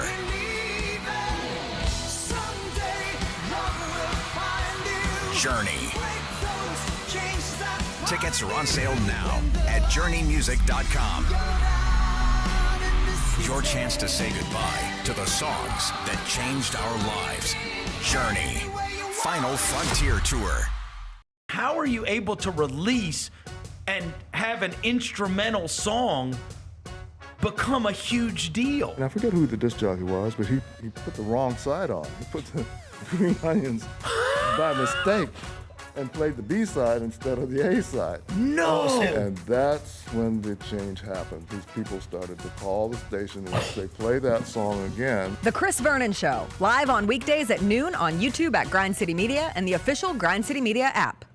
Journey. Tickets are on sale now at JourneyMusic.com. Your chance to say goodbye to the songs that changed our lives. Journey. Final Frontier Tour. How are you able to release and have an instrumental song become a huge deal? And I forget who the disc jockey was, but he put the wrong side on. He put the Green Onions by mistake and played the B side instead of the A side. No! And that's when the change happened. These people started to call the station and say, play that song again. The Chris Vernon Show, live on weekdays at noon on YouTube at Grind City Media and the official Grind City Media app.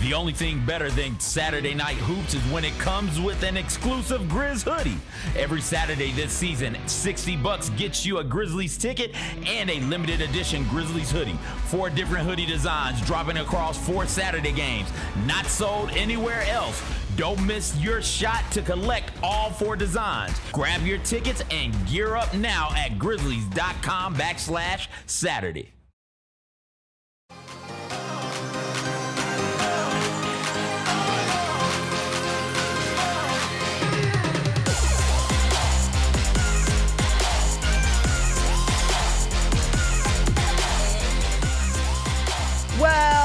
The only thing better than Saturday Night Hoops is when it comes with an exclusive Grizz hoodie. Every Saturday this season, $60 gets you a Grizzlies ticket and a limited edition Grizzlies hoodie. 4 different hoodie designs dropping across 4 Saturday games. Not sold anywhere else. Don't miss your shot to collect all 4 designs. Grab your tickets and gear up now at Grizzlies.com/Saturday.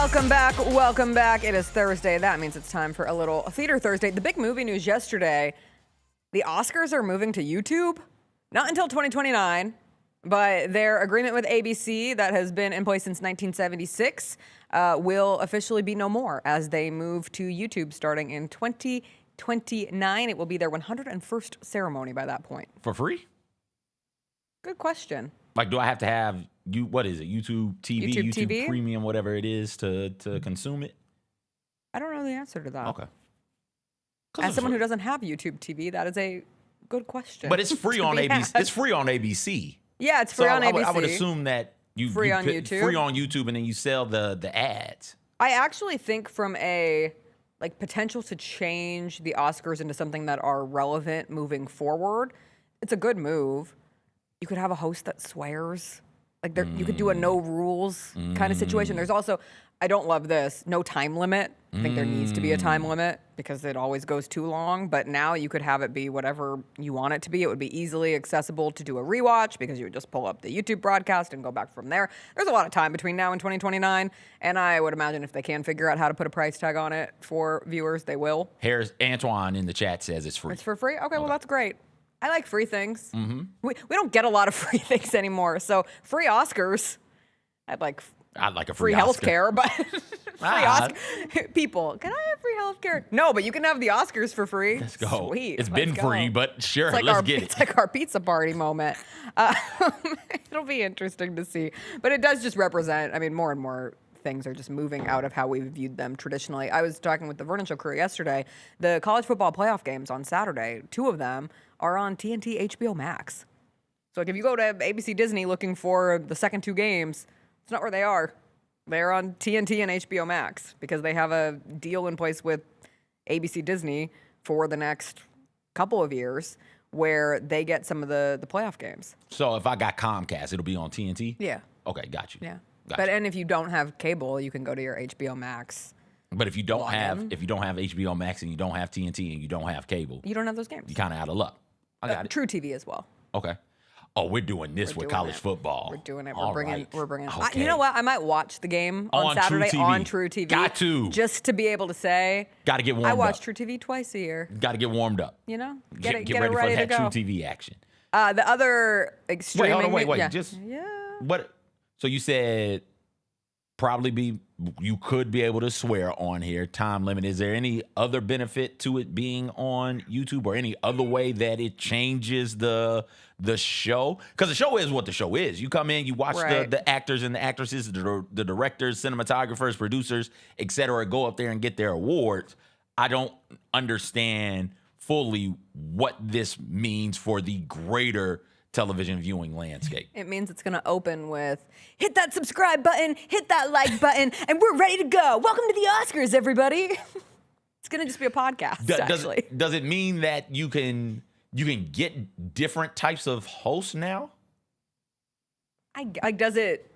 Welcome back. It is Thursday. That means it's time for a little Theater Thursday. The big movie news yesterday, the Oscars are moving to YouTube. Not until 2029, but their agreement with ABC that has been in place since 1976 will officially be no more as they move to YouTube starting in 2029. It will be their 101st ceremony by that point. For free? Good question. Like, do I have to have what is it? YouTube TV, YouTube YouTube TV? Premium, whatever it is to consume it? I don't know the answer to that. Okay. As someone who doesn't have YouTube TV, that is a good question. But it's free on ABC. It's free on ABC. Yeah, it's free on ABC. I would assume that free on YouTube. Free on YouTube, and then you sell the ads. I actually think from a potential to change the Oscars into something that are relevant moving forward, it's a good move. You could have a host that swears. You could do a no rules kind of situation. There's also, I don't love this, no time limit. I think there needs to be a time limit because it always goes too long. But now you could have it be whatever you want it to be. It would be easily accessible to do a rewatch because you would just pull up the YouTube broadcast and go back from there. There's a lot of time between now and 2029. And I would imagine if they can figure out how to put a price tag on it for viewers, they will. Here's Antoine in the chat says it's free. It's for free? Okay, well, that's great. I like free things. Mm-hmm. We don't get a lot of free things anymore. So free Oscars. I'd like a free Oscar. healthcare, but Oscar. People, can I have free healthcare? No, but you can have the Oscars for free. Let's go. Sweet. It's been free, but sure, It's like let's get it. It's like our pizza party moment. It'll be interesting to see. But it does just represent, I mean, more and more things are just moving out of how we've viewed them traditionally. I was talking with the Vernon Show crew yesterday. The college football playoff games on Saturday, 2 of them are on TNT HBO Max. So like if you go to ABC Disney looking for the second 2 games, it's not where they are. They're on TNT and HBO Max because they have a deal in place with ABC Disney for the next couple of years where they get some of the playoff games. So if I got Comcast, it'll be on TNT? Yeah. Okay, got you. Yeah. Got But you. and if you don't have cable, you can go to your HBO Max. But if you don't have HBO Max and you don't have TNT and you don't have cable, You don't have those games. you kind of out of luck. I got it. True TV as well. Okay. Oh, we're doing this with doing college it. football. We're doing it. All We're bringing. right. I, Okay. you know what? I might watch the game on On True Saturday TV. on True TV. Got to. Just to be able to say. Got to get warmed I up. watch True TV twice a year. Got to get warmed up. You know, Get it ready ready for to that go. True TV action. The other extreme. Wait, hold on, wait. Yeah. Just yeah. what? So you said you could be able to swear on here. Time limit. Is there any other benefit to it being on YouTube or any other way that it changes the show? Because the show is what the show is. You come in, you watch Right. the actors and the actresses, the directors, cinematographers, producers, etc. go up there and get their awards. I don't understand fully what this means for the greater television viewing landscape. It means it's going to open with hit that subscribe button, hit that like button, and we're ready to go. Welcome to the Oscars, everybody. It's going to just be a podcast, actually. Does it mean that you can get different types of hosts now? Does it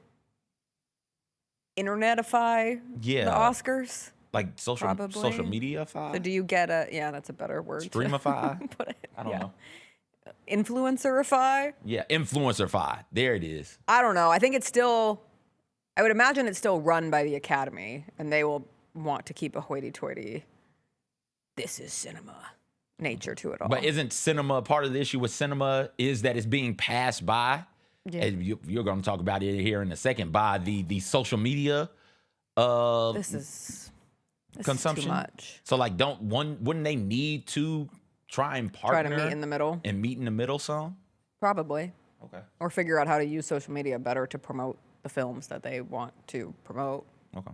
internetify Yeah. the Oscars? Like social Probably. media-fy? So do you get yeah, that's a better word. to Streamify? put it. I don't know. Influencerify? Yeah, influencer-fy. There it is. I don't know. I think I would imagine it's still run by the Academy, and they will want to keep a hoity-toity, this is cinema nature to it all. But isn't cinema part of the issue with cinema is that it's being passed by? Yeah. And you're going to talk about it here in a second, by the social media This is consumption. too much. So like wouldn't they need to try and partner? Try to meet in the middle. And meet in the middle some? Probably. Okay. Or figure out how to use social media better to promote the films that they want to promote. Okay.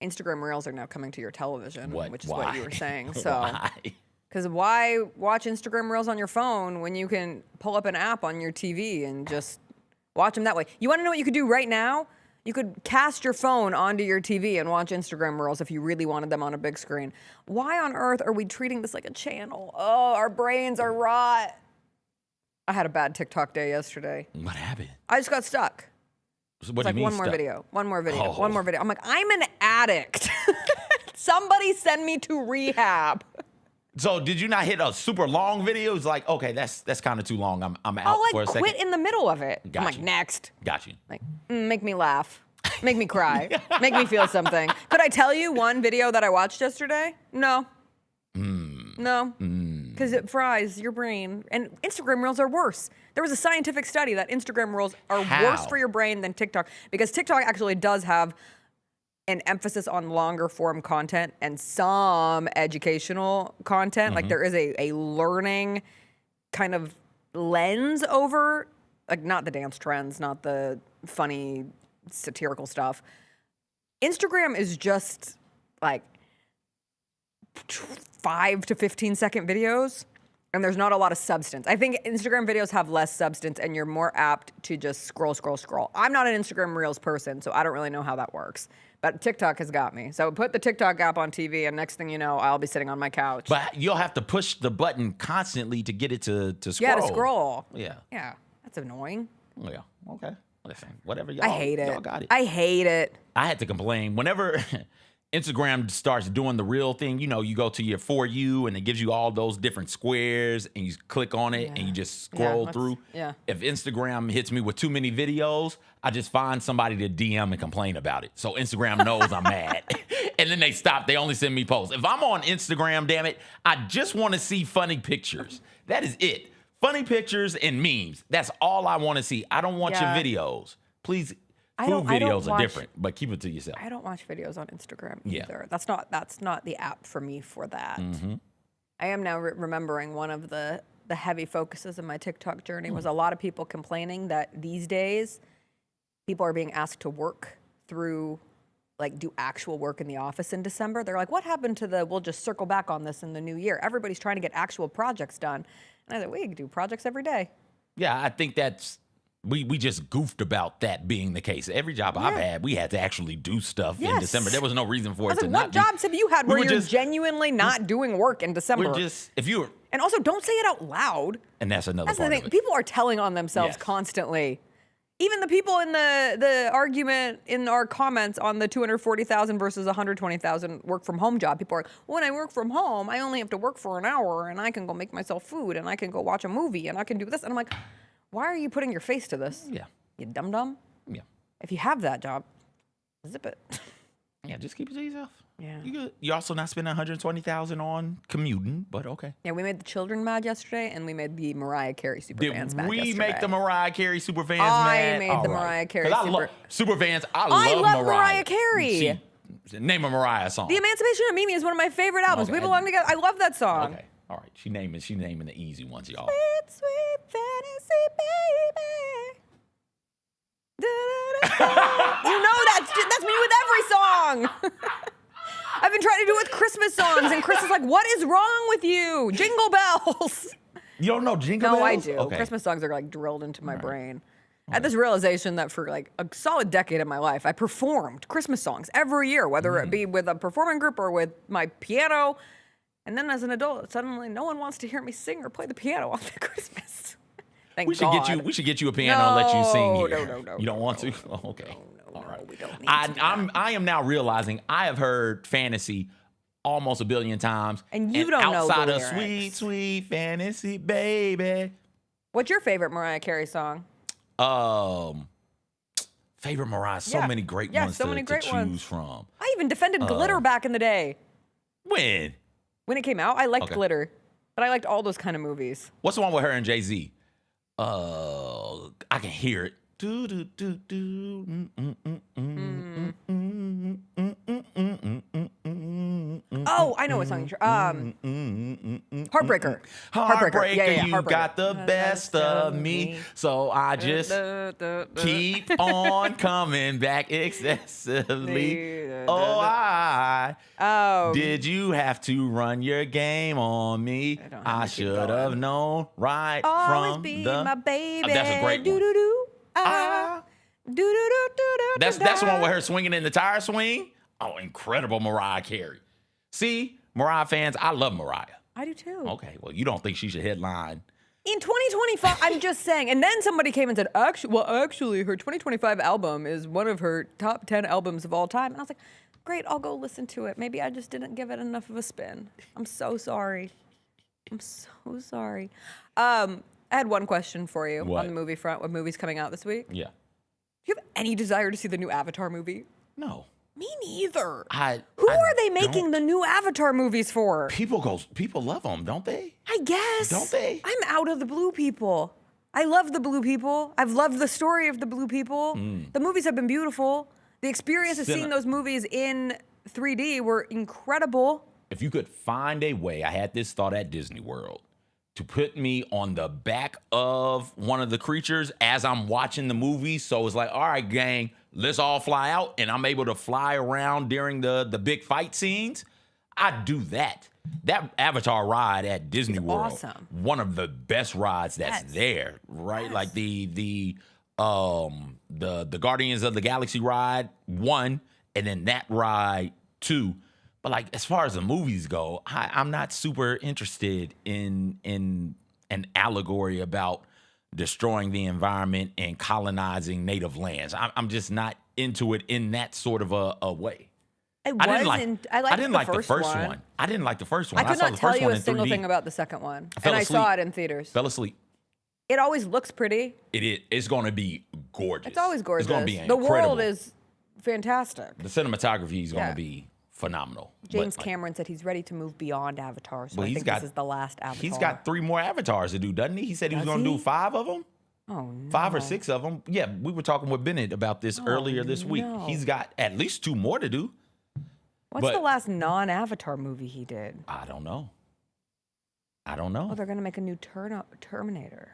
Instagram Reels are now coming to your television, which is Why? what you were saying. So, Why? because why watch Instagram Reels on your phone when you can pull up an app on your TV and just watch them that way? You want to know what you could do right now? You could cast your phone onto your TV and watch Instagram Reels if you really wanted them on a big screen. Why on earth are we treating this like a channel? Oh, our brains are rot. I had a bad TikTok day yesterday. What happened? I just got stuck. So It's what do like you mean one more stuck? video, one more video, Oh. one more video. I'm like, I'm an addict. Somebody send me to rehab. So did you not hit a super long video? It's like, okay, that's kind of too long. I'm out I'll for a like second. quit in the middle of it. Got I'm like, you. next. Got you. Like, make me laugh. Make me cry. Make me feel something. Could I tell you one video that I watched yesterday? No. No. Because it fries your brain. And Instagram Reels are worse. There was a scientific study that Instagram Reels are worse How? for your brain than TikTok. Because TikTok actually does have an emphasis on longer form content and some educational content. Like there is a learning kind of lens over, like not the dance trends, not the funny satirical stuff. Instagram is just like 5 to 15 second videos, and there's not a lot of substance. I think Instagram videos have less substance, and you're more apt to just scroll. I'm not an Instagram Reels person, so I don't really know how that works. But TikTok has got me. So put the TikTok app on TV, and next thing you know, I'll be sitting on my couch. But you'll have to push the button constantly to get it to scroll. Yeah, to scroll. Yeah. Yeah, that's annoying. Yeah. Okay. Listen, whatever y'all. I hate it. Y'all got it. I hate it. I had to complain whenever Instagram starts doing the real thing. You know, you go to your For You and it gives you all those different squares and you click on it and you just scroll through. Yeah. If Instagram hits me with too many videos, I just find somebody to DM and complain about it. So Instagram knows I'm mad. And then they stop. They only send me posts. If I'm on Instagram, damn it, I just want to see funny pictures. That is it. Funny pictures and memes. That's all I want to see. I don't want your videos. Please Food videos are different, but keep it to yourself. I don't watch videos on Instagram Yeah. either. That's not the app for me for that. Mm-hmm. I am now remembering one of the heavy focuses of my TikTok journey was a lot of people complaining that these days people are being asked to work through, like, do actual work in the office in December. They're like, what happened to we'll just circle back on this in the new year? Everybody's trying to get actual projects done. And I said, we do projects every day. Yeah, I think that's we just goofed about that being the case. Every job I've had, we had to actually do stuff in December. There was no reason for it to not. What jobs have you had where you're genuinely not doing work in December? We're just and also don't say it out loud. And that's another That's part the of thing. it. People are telling on themselves constantly. Even the people in the argument in our comments on the 240,000 versus 120,000 work from home job, people are like, when I work from home, I only have to work for an hour and I can go make myself food and I can go watch a movie and I can do this. And I'm like, why are you putting your face to this? Yeah. You dum-dum? Yeah. If you have that job, zip it. Yeah, just keep it to yourself. Yeah. You good. You're also not spending 120,000 on commuting, but okay. Yeah, we made the children mad yesterday, and we made the Mariah Carey superfans mad we yesterday. make the Mariah Carey superfans mad? I made the Mariah Carey superfans. I love Mariah Carey. Name a Mariah song. The Emancipation of Mimi is one of my favorite albums. We belong together. I love that song. Okay. All right. She naming the easy ones, y'all. Sweet, sweet fantasy, baby. You know that's me with every song. I've been trying to do it with Christmas songs, and Chris is like, what is wrong with you? Jingle bells. You don't know Jingle Bells? No, I do. Okay. Christmas songs are like drilled into my brain. I had this realization that for like a solid decade of my life, I performed Christmas songs every year, whether it be with a performing group or with my piano. And then as an adult, suddenly no one wants to hear me sing or play the piano on Christmas. Thank God. We should get you a piano and let you sing here. No. You don't want to? Oh, okay. All right. We don't need I am now realizing I have heard fantasy almost a billion times. And you don't know the outside of lyrics. Sweet, Sweet Fantasy, baby. What's your favorite Mariah Carey song? Favorite Mariah, so many great ones so to, many great to choose ones. from. I even defended Glitter back in the day. When? When it came out, I liked Okay. Glitter. But I liked all those kind of movies. What's the one with her and Jay-Z? I can hear it. Do, do, do, do. Oh, I know what song you're Heartbreaker. Heartbreaker, Yeah, you Heartbreaker. got the best of me. So I just keep on coming back excessively. Did you have to run your game on me? I should have known right Always from be the... my baby. That's a great one. That's the one with her swinging in the tire swing. Oh, incredible Mariah Carey. See, Mariah fans, I love Mariah. I do too. Okay, well, you don't think she should headline. In 2025, I'm just saying. And then somebody came and said, actually, her 2025 album is one of her top 10 albums of all time. And I was like, great, I'll go listen to it. Maybe I just didn't give it enough of a spin. I'm so sorry. I'm so sorry. I had one question for you on the movie front. What movie's coming out this week? Yeah. Do you have any desire to see the new Avatar movie? No. Me neither. Who are they making the new Avatar movies for? People love them, don't they? I guess. Don't they? I'm out of the blue people. I love the blue people. I've loved the story of the blue people. The movies have been beautiful. The experience of seeing those movies in 3D were incredible. If you could find a way, I had this thought at Disney World, to put me on the back of one of the creatures as I'm watching the movie. So it's like, all right, gang, let's all fly out. And I'm able to fly around during the big fight scenes. I'd do that. That Avatar ride at Disney World, awesome. One of the best rides that's there, right? Yes. Like the Guardians of the Galaxy ride, 1, and then that ride, 2. But like as far as the movies go, I'm not super interested in an allegory about destroying the environment and colonizing native lands. I'm just not into it in that sort of a way. I didn't like the first one. I didn't like the first one. I could saw not the tell first you one a in single 3D. thing about the second one. fell And asleep. I saw it in theaters. Fell asleep. It always looks pretty. It's going to be gorgeous. It's always gorgeous. It's going to be the incredible. world is fantastic. The cinematography is going to be phenomenal. James But, like, Cameron said he's ready to move beyond Avatar, so well, I he's think got- this is the last Avatar. He's got 3 more avatars to do, doesn't he? He said he was Does going to do he? 5 of them. Oh, no. 5 or 6 of them. Yeah, we were talking with Bennett about this earlier this week. no. He's got at least 2 more to do. What's the last non-Avatar movie he did? I don't know. I don't know. Oh, they're going to make a new Terminator.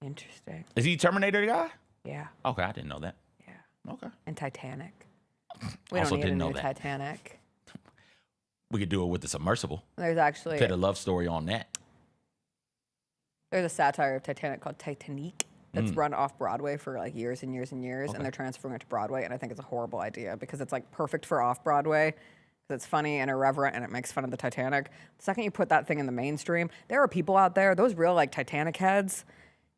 Interesting. Is he Terminator guy? Yeah. Okay, I didn't know that. Yeah. Okay. And Titanic. We Also don't need didn't a know new that. Titanic. We could do it with the submersible. There's actually Put a love story on that. there's a satire of Titanic called Titanic that's run off Broadway for like years and years and years, and they're transferring it to Broadway, and I think it's a horrible idea because it's like perfect for off Broadway. It's funny and irreverent, and it makes fun of the Titanic. The second you put that thing in the mainstream, there are people out there, those real like Titanic heads,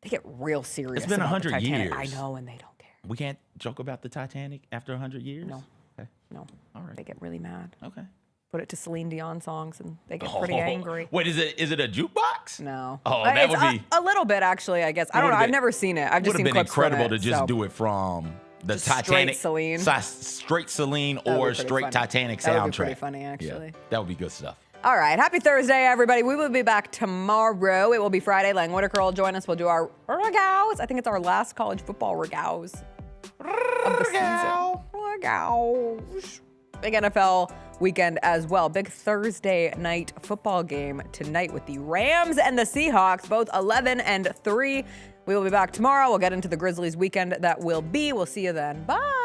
they get real serious. It's been about the 100 Titanic. years. I know, and they don't care. We can't joke about the Titanic after 100 years? No. Okay. No. All right. They get really mad. Okay. Put it to Celine Dion songs, and they get pretty angry. Wait, is it a jukebox? No. Oh, that It's would be a little bit actually. I guess I don't know. I've never seen it. I've just would seen have been clips from incredible it, to just so. do it from the Just Titanic, straight Celine? straight Celine That would or be pretty straight funny. Titanic That soundtrack. would be pretty funny, actually. Yeah, that would be good stuff. All right. Happy Thursday, everybody. We will be back tomorrow. It will be Friday. Lang Whitaker will join us. We'll do our regaus. I think it's our last college football regaus of the season. Regaus. Big NFL weekend as well. Big Thursday night football game tonight with the Rams and the Seahawks, both 11-3. We will be back tomorrow. We'll get into the Grizzlies weekend that will be. We'll see you then. Bye.